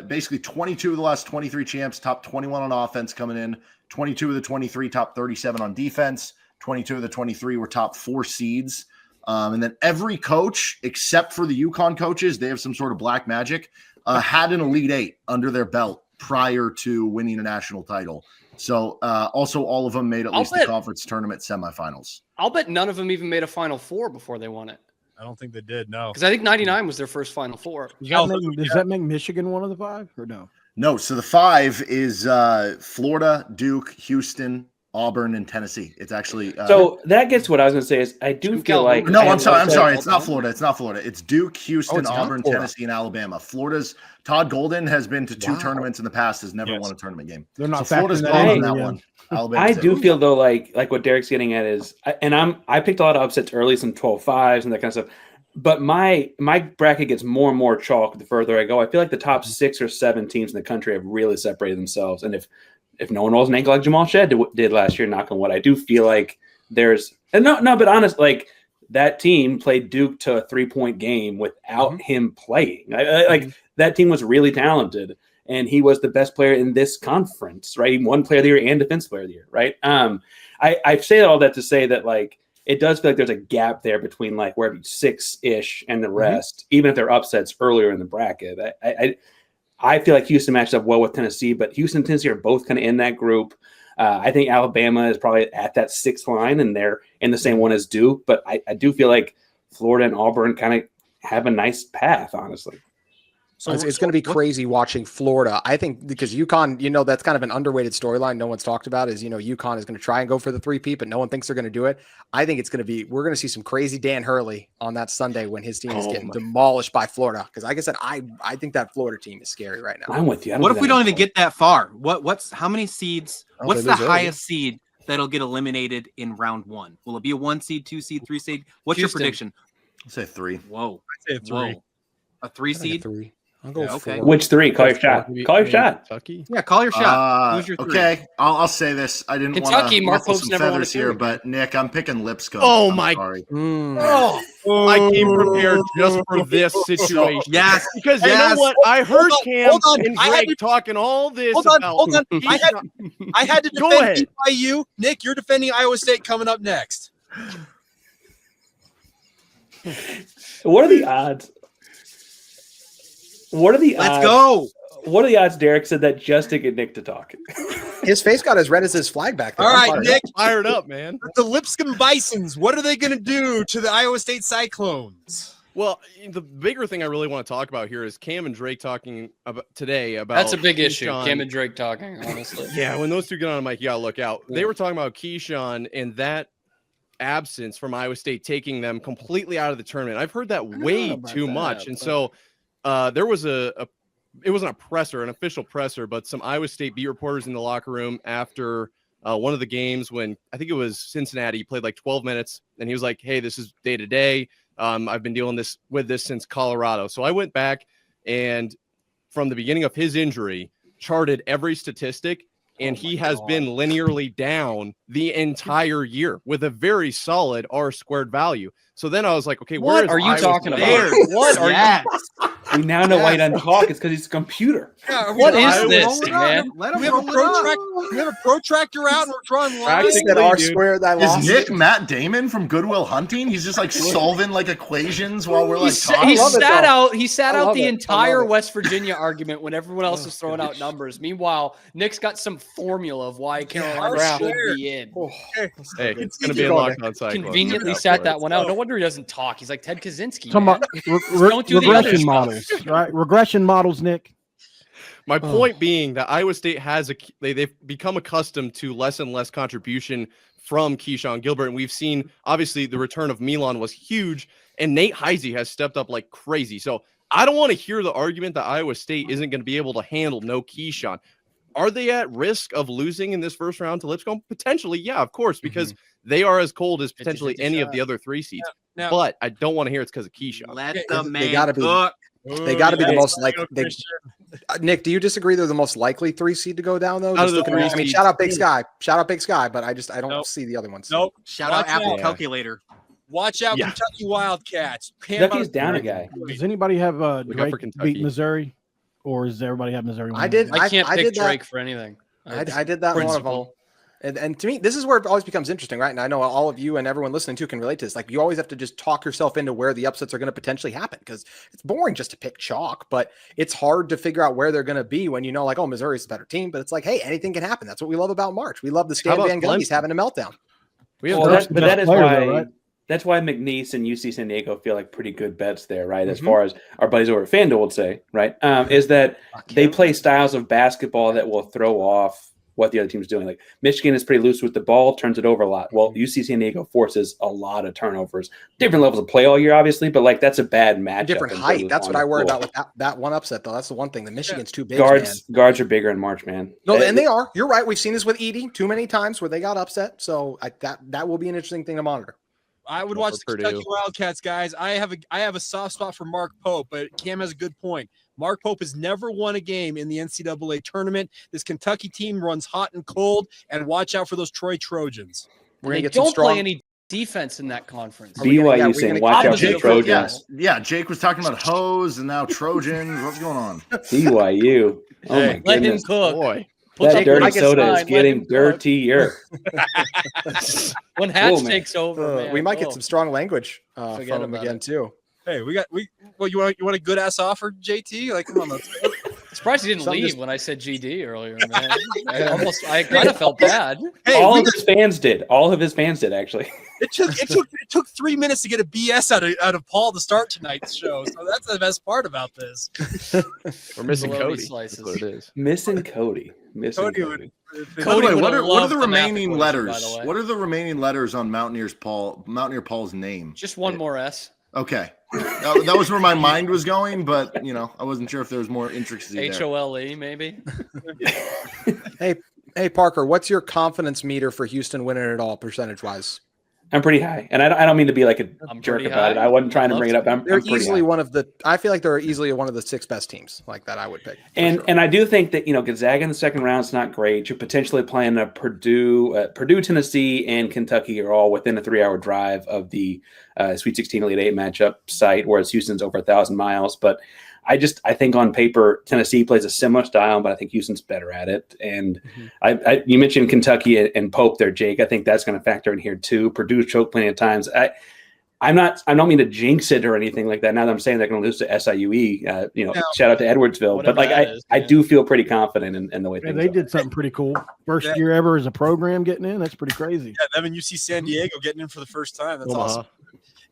basically 22 of the last 23 champs, top 21 on offense coming in, 22 of the 23, top 37 on defense. 22 of the 23 were top 4 seeds. And then every coach, except for the UConn coaches, they have some sort of black magic, had an Elite 8 under their belt prior to winning a national title. So also all of them made at least the conference tournament semifinals. I'll bet none of them even made a Final Four before they won it. I don't think they did, no. Because I think 99 was their first Final Four. Does that make Michigan one of the 5 or no? No, so the 5 is Florida, Duke, Houston, Auburn, and Tennessee. It's actually so that gets what I was going to say is I do feel like I'm sorry. It's not Florida. It's Duke, Houston, Auburn, Tennessee, and Alabama. Florida's Todd Golden has been to 2 tournaments in the past, has never won a tournament game. They're not Florida's gone on that one. I do feel though like what Derek's getting at is, and I picked a lot of upsets early, some 12-5s and that kind of stuff. But my bracket gets more and more chalk the further I go. I feel like the top 6 or 7 teams in the country have really separated themselves, and if no one rolls an ankle like Jamal Shedd did last year, knock on wood, I do feel like there's but honest, like that team played Duke to a 3-point game without him playing. Like that team was really talented, and he was the best player in this conference, right? He won Player of the Year and Defensive Player of the Year, right? I say all that to say that like it does feel like there's a gap there between like where 6-ish and the rest, even if they're upsets earlier in the bracket. I feel like Houston matched up well with Tennessee, but Houston and Tennessee are both kind of in that group. I think Alabama is probably at that 6th line, and they're in the same one as Duke. But I do feel like Florida and Auburn kind of have a nice path, honestly. So it's going to be crazy watching Florida. I think because UConn, that's kind of an underrated storyline no one's talked about is, UConn is going to try and go for the 3-peat, but no one thinks they're going to do it. I think we're going to see some crazy Dan Hurley on that Sunday when his team is getting demolished by Florida. Because like I said, I think that Florida team is scary right now. I'm with you. What if we don't even get that far? How many seeds? What's the highest seed that'll get eliminated in round 1? Will it be a 1 seed, 2 seed, 3 seed? What's your prediction? I'll say 3. Whoa. I'd say 3. Whoa. A 3 seed? 3. I'll go 4. Which 3? Call your shot. Call your shot. Kentucky? Yeah, call your shot. Who's your 3? Okay, I'll say this. I didn't want Kentucky, to Mark ruffle Pope's some never won a feathers here, series. but Nick, I'm picking Lipscomb. Oh I'm my! sorry. I came prepared just for this situation. Yes, because you know what? I heard Cam and Greg talking all this. Hold on. I had to defend BYU. Nick, you're defending Iowa State coming up next. What are the odds? What are the odds? Let's go. What are the odds Derek said that just to get Nick to talk? His face got as red as his flag back there. All right, Nick. Fired up, man. The Lipscomb Bisons, what are they going to do to the Iowa State Cyclones? Well, the bigger thing I really want to talk about here is Cam and Drake talking about today about That's a big issue. Keyshawn. Cam and Drake talking, honestly. Yeah, when those two get on a mic, you gotta look out. They were talking about Keyshawn and that absence from Iowa State taking them completely out of the tournament. I've heard that way too much. And so there was it wasn't a presser, an official presser, but some Iowa State beat reporters in the locker room after one of the games when I think it was Cincinnati. He played like 12 minutes, and he was like, "Hey, this is day to day. I've been dealing with this since Colorado." So I went back and from the beginning of his injury, charted every statistic, and he has been linearly down the entire year with a very solid R-squared value. So then I was like, okay, what are you talking about? What are you? We now know why he doesn't talk. It's because he's a computer. Yeah, what is this, man? We have a protractor out and we're drawing lines. Is Nick Matt Damon from Good Will Hunting? He's just like solving like equations while we're like talking. He sat out the entire West Virginia argument when everyone else is throwing out numbers. Meanwhile, Nick's got some formula of why Carolina should be in. Hey, it's going to be a lockdown cycle. Conveniently sat that one out. No wonder he doesn't talk. He's like Ted Kaczynski. Don't do regression models, right? Regression models, Nick. My point being that Iowa State has they've become accustomed to less and less contribution from Keyshawn Gilbert, and we've seen obviously the return of Milan was huge, and Nate Heisey has stepped up like crazy. So I don't want to hear the argument that Iowa State isn't going to be able to handle no Keyshawn. Are they at risk of losing in this first round to Lipscomb? Potentially, yeah, of course, because they are as cold as potentially any of the other 3 seeds. Yeah. But I don't want to hear it's because of Keyshawn. Let the man they gotta cook. They got to be the most likely. Nick, do you disagree they're the most likely 3 seed to go down though? Just looking at, I mean, shout out Big Sky, but I don't see the other ones. Nope. Shout out Apple Calculator. Watch out, Kentucky Wildcats. Kentucky's down a guy. Does anybody have Drake beat Missouri, or does everybody have Missouri? I did. I can't pick Drake for anything. I did that one of them. And to me, this is where it always becomes interesting, right? And I know all of you and everyone listening to can relate to this. Like, you always have to just talk yourself into where the upsets are going to potentially happen, because it's boring just to pick chalk, but it's hard to figure out where they're going to be when you know, like, oh, Missouri's a better team. But it's like, hey, anything can happen. That's what we love about March. We love the Stan Van Gundy's having a meltdown. That's why McNeese and UC San Diego feel like pretty good bets there, right? As far as our buddies over at FanDuel would say, right? Is that they play styles of basketball that will throw off what the other team's doing. Like Michigan is pretty loose with the ball, turns it over a lot. Well, UC San Diego forces a lot of turnovers. Different levels of play all year, obviously, but like that's a bad matchup. Different height. That's what I worry about with that one upset, though. That's the one thing. The Michigan's too big. Guards are bigger in March, man. No, and they are. You're right. We've seen this with Edie too many times where they got upset. So that will be an interesting thing to monitor. I would watch the Kentucky Wildcats, guys. I have a soft spot for Mark Pope, but Cam has a good point. Mark Pope has never won a game in the NCAA tournament. This Kentucky team runs hot and cold, and watch out for those Troy Trojans. We're gonna get don't play any defense in that conference. BYU saying watch out for the Trojans. Yeah, Jake was talking about hoes and now Trojans. What's going on? BYU. Oh my goodness. Let him cook. Boy. That dirty soda is getting dirtier. When Hatch takes over, man. We might get some strong language from him again too. Hey, you want a good ass offer, JT? Like, come on, I'm surprised he didn't leave when I said GD earlier, man. I kind of felt bad. Hey, all of his fans did. All of his fans did, actually. It took 3 minutes to get a BS out of Paul to start tonight's show. So that's the best part about this. We're missing Cody. Slices. That's what it is. Missing Cody. Cody. By the way, what are the remaining letters? What are the remaining letters on Mountaineer Paul's name? Just one more S. Okay. That was where my mind was going, but I wasn't sure if there was more intricacy there. HOLE, maybe. Hey, Parker, what's your confidence meter for Houston winning it all percentage-wise? I'm pretty high, and I don't mean to be like a jerk about it. I wasn't trying to bring it up. They're easily I feel like they're easily one of the 6 best teams like that I would pick. And I do think that Gonzaga in the second round is not great. You're potentially playing a Purdue, Tennessee, and Kentucky are all within a 3-hour drive of the Sweet 16 Elite 8 matchup site, whereas Houston's over 1,000 miles. But I think on paper Tennessee plays a similar style, but I think Houston's better at it. And you mentioned Kentucky and Pope there, Jake. I think that's going to factor in here too. Purdue choked plenty of times. I don't mean to jinx it or anything like that. Now that I'm saying they're going to lose to SIUE, shout out to Edwardsville. But like I do feel pretty confident in the way things they did something pretty cool. First year ever as a program getting in. That's pretty crazy. Yeah, then when you see San Diego getting in for the first time, that's awesome.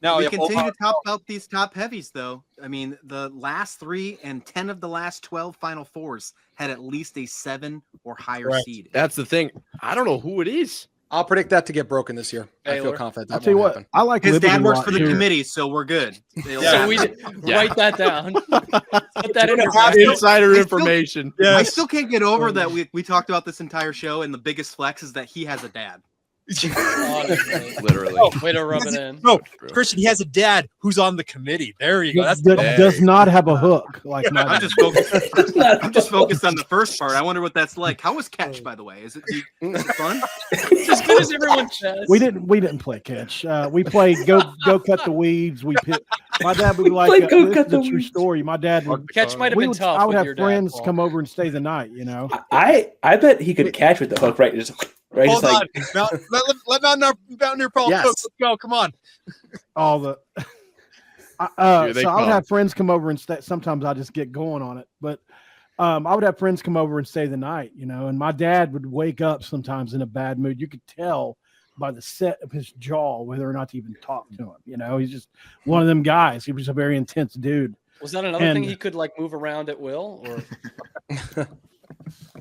Now we continue to top out these top heavies, though. I mean, the last 3 and 10 of the last 12 Final Fours had at least a 7 or higher seed. That's the thing. I don't know who it is. I'll predict that to get broken this year. I feel confident. I'll tell you what. I like his dad works for the committee, so we're good. So we write that down. Put that in insider information. I still can't get over that we talked about this entire show, and the biggest flex is that he has a dad. Literally. Way to rub it in. No, Christian, he has a dad who's on the committee. There you go. That's does not have a hook. Like I'm just focused on the first part. I wonder what that's like. How was catch, by the way? Is it fun? It's as good as everyone says. We didn't play catch. We played go cut the weeds. My dad would be like, this is a true story. My dad would catch might have been tough. I would have friends come over and stay the night. You know, I bet he could catch with the hook, right? Right, hold on. Let Mountaineer Paul cook. Let's go. Come on. All the so I would have friends come over and stay. Sometimes I just get going on it, but I would have friends come over and stay the night, you know. And my dad would wake up sometimes in a bad mood. You could tell by the set of his jaw whether or not to even talk to him. You know, he's just one of them guys. He was a very intense dude. Was that another thing he could like move around at will, or?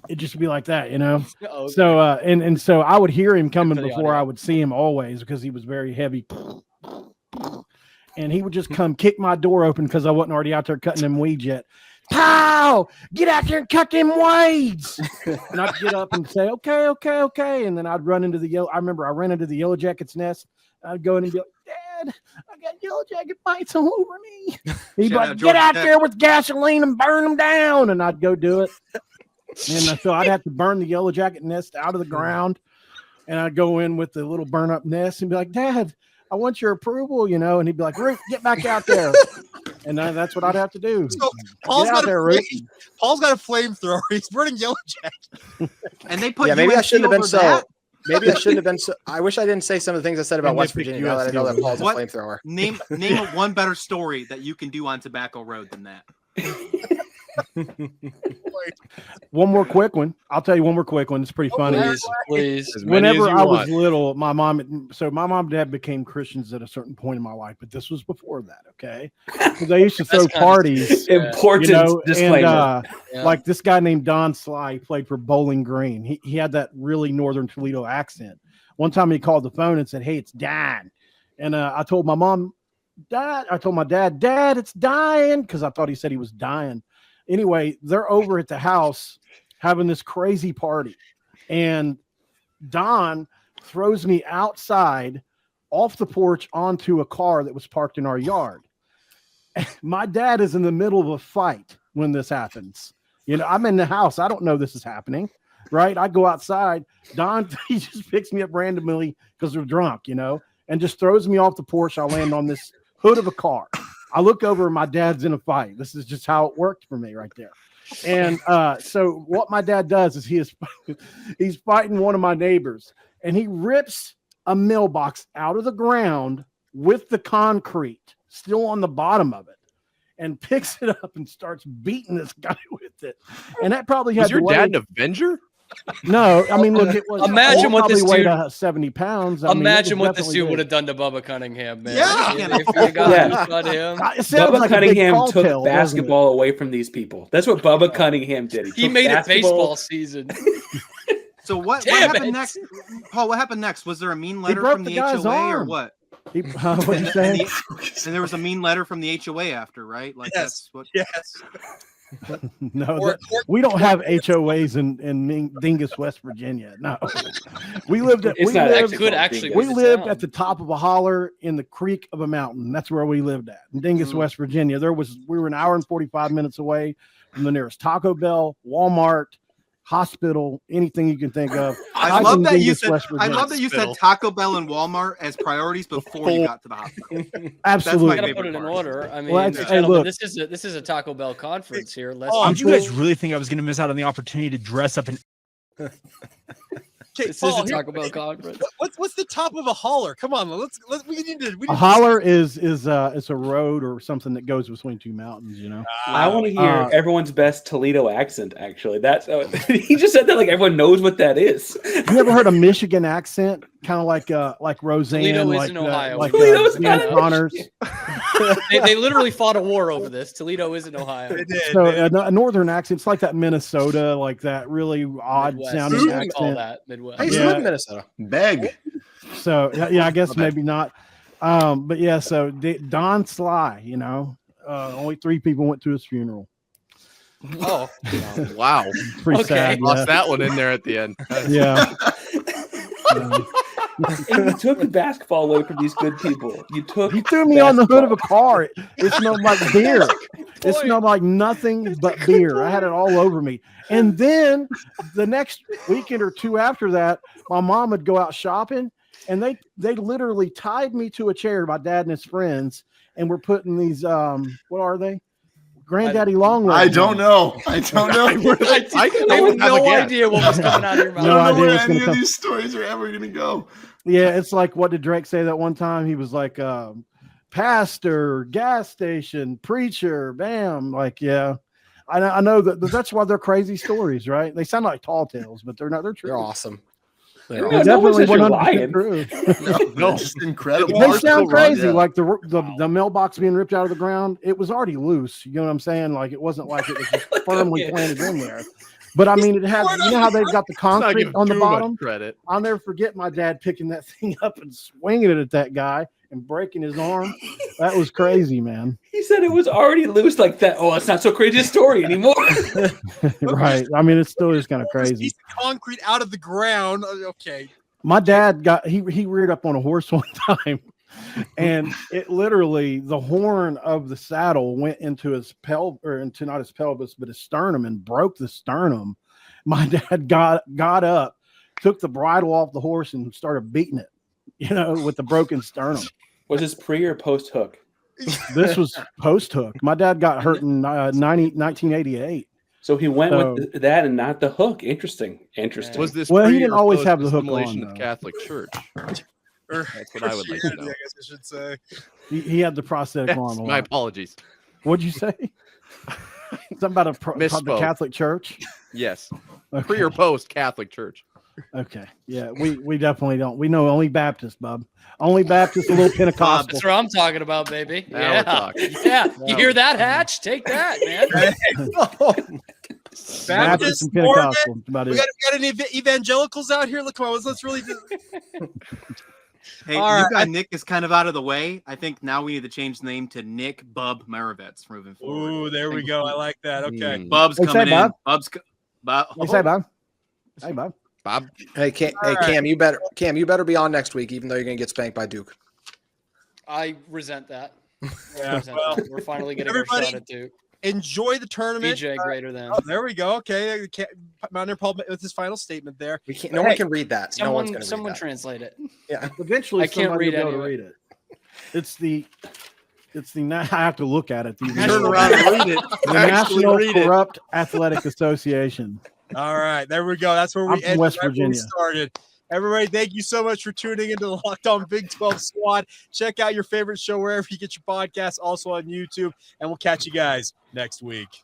It'd just be like that, you know. Okay. So and so I would hear him coming before I would see him always because he was very heavy. And he would just come kick my door open because I wasn't already out there cutting them weeds yet. Pow! Get out there and cut them weeds. And I'd get up and say, okay. And then I'd run into I remember I ran into the Yellow Jacket's nest. I'd go in and be like, Dad, I got Yellow Jacket bites all over me. He'd be like, get out there with gasoline and burn them down. And I'd go do it. And so I'd have to burn the Yellow Jacket nest out of the ground. And I'd go in with the little burn up nest and be like, Dad, I want your approval, you know. And he'd be like, Root, get back out there. And that's what I'd have to do. So Paul's got a flamethrower. He's burning Yellow Jacket. And they put maybe I shouldn't have been so. Maybe I shouldn't have been so. I wish I didn't say some of the things I said about West Virginia. Now that I know that Paul's a flamethrower. Name one better story that you can do on Tobacco Road than that. One more quick one. I'll tell you one more quick one. It's pretty funny. Please. Whenever I was little, my mom and dad became Christians at a certain point in my life, but this was before that, okay? Because they used to throw parties. Important disclaimer. And, like this guy named Don Sly played for Bowling Green. He had that really northern Toledo accent. One time he called the phone and said, "Hey, it's Dan." And I told my mom, Dad, it's dying, because I thought he said he was dying. Anyway, they're over at the house having this crazy party, and Don throws me outside off the porch onto a car that was parked in our yard. My dad is in the middle of a fight when this happens. You know, I'm in the house. I don't know this is happening, right? I go outside. Don, he just picks me up randomly because they're drunk, you know, and just throws me off the porch. I land on this hood of a car. I look over and my dad's in a fight. This is just how it worked for me right there. And so what my dad does is he's fighting one of my neighbors, and he rips a mailbox out of the ground with the concrete still on the bottom of it, and picks it up and starts beating this guy with it. And that probably had your dad an Avenger? No, I mean, look, it was. Imagine what this weighed dude 70 pounds. Imagine what this dude would have done to Bubba Cunningham, man. Yeah, if you got him. Bubba Cunningham took basketball away from these people. That's what Bubba Cunningham did. He made it baseball season. So what happened next? Paul, what happened next? Was there a mean letter from the HOA or what? What you saying? And there was a mean letter from the HOA after, right? Like that's what. Yes. No, we don't have HOAs in Dingus, West Virginia. No, we lived at we lived at the top of a holler in the creek of a mountain. That's where we lived at in Dingus, West Virginia. We were an hour and 45 minutes away from the nearest Taco Bell, Walmart, hospital, anything you can think of. I love that you said Taco Bell and Walmart as priorities before you got to the hospital. Absolutely, got to put it in order. I mean, look, this is a Taco Bell conference here. Did you guys really think I was going to miss out on the opportunity to dress up in? Okay, This Paul, is a Taco Bell conference. What's the top of a holler? Come on, we need to. A holler is it's a road or something that goes between two mountains. You know. I want to hear everyone's best Toledo accent. Actually, that's he just said that like everyone knows what that is. You ever heard a Michigan accent, kind of like Roseanne, Toledo is like in Ohio. like Toledo's Dan Connors. they literally fought a war over this. Toledo is in Ohio. They did. So a northern accent, it's like that Minnesota, like that really odd Midwest. sounding We accent. call that Midwest. I used to live in Minnesota. Beg. So yeah, I guess maybe not. But yeah, so Don Sly, you know, only 3 people went to his funeral. Oh, wow. Pretty Okay. sad. Lost Yeah. that one in there at the end. Yeah. And you took the basketball away from these good people. You took. He threw me on the hood of a car. It smelled like beer. It smelled like nothing but beer. I had it all over me. And then the next weekend or 2 after that, my mom would go out shopping, and they literally tied me to a chair, my dad and his friends, and we're putting these what are they? Granddaddy long legs. I don't know. I don't know. I have no idea what was coming out of your mouth. No I don't know idea where what's any gonna of come. these stories are ever going to go. Yeah, it's like, what did Drake say that one time? He was like, pastor, gas station, preacher, bam. Like, yeah. I know that's why they're crazy stories, right? They sound like tall tales, but they're not. They're true. They're awesome. They're definitely 100% true. No, just incredible. They sound crazy, like the mailbox being ripped out of the ground. It was already loose. You know what I'm saying? Like, it wasn't like it was just firmly planted in there. But I mean, it had. You know how they've got the concrete on the bottom. Credit. I'll never forget my dad picking that thing up and swinging it at that guy and breaking his arm. That was crazy, man. He said it was already loose like that. Oh, it's not so crazy a story anymore. Right. I mean, it still is kind of crazy. Piece of concrete out of the ground. Okay. My dad he reared up on a horse one time, and it literally, the horn of the saddle went into his into not his pelvis, but his sternum, and broke the sternum. My dad got up, took the bridle off the horse, and started beating it, you know, with the broken sternum. Was this pre or post hook? This was post hook. My dad got hurt in 1988. So he went with that and not the hook. Interesting. Was this Well, he pre didn't or always post have the hook assimilation on, of though. Catholic Church? That's what I would like to know. I guess I should say. He had the prosthetic Yes, arm. my apologies. What'd you say? Something about the Misspoke. Catholic Church? Yes. Okay. Pre or post Catholic Church. Okay. Yeah, we definitely don't. We know only Baptist, Bub. Only Baptist, a little Pentecostal. That's what I'm talking about, baby. Now we're Yeah. talking. Yeah. You hear that, Hatch? Take that, man. Baptist and Pentecostal. That's about We it. got any evangelicals out here? Look, come on, let's really do. Hey, All you right. got Nick is kind of out of the way. I think now we need to change the name to Nick Bub Maravets moving forward. Ooh, there we go. I like that. Okay. Bub's Hey, say coming in. Bob. Bub's Bob. Hey, say, Bob. Hey, Bob. Bob. Hey, Cam, you better be on next week, even though you're gonna get spanked by Duke. I resent that. Yeah, well, We're finally getting everybody- our shot at Duke. Enjoy the tournament. DJ greater than. Oh, there we go. Okay. Mountaineer Paul with his final statement there. We can't. No one can read that. No one's gonna Someone read that. translate it. Yeah. Eventually, I can't somebody read will be able to any read it. It's the I have to look at it. Turn around and read it. The National Corrupt Athletic Association. All right, there we go. That's where I'm we from ended. West That's where we Virginia. started. Everybody, thank you so much for tuning into the Locked On Big 12 Squad. Check out your favorite show wherever you get your podcasts, also on YouTube, and we'll catch you guys next week.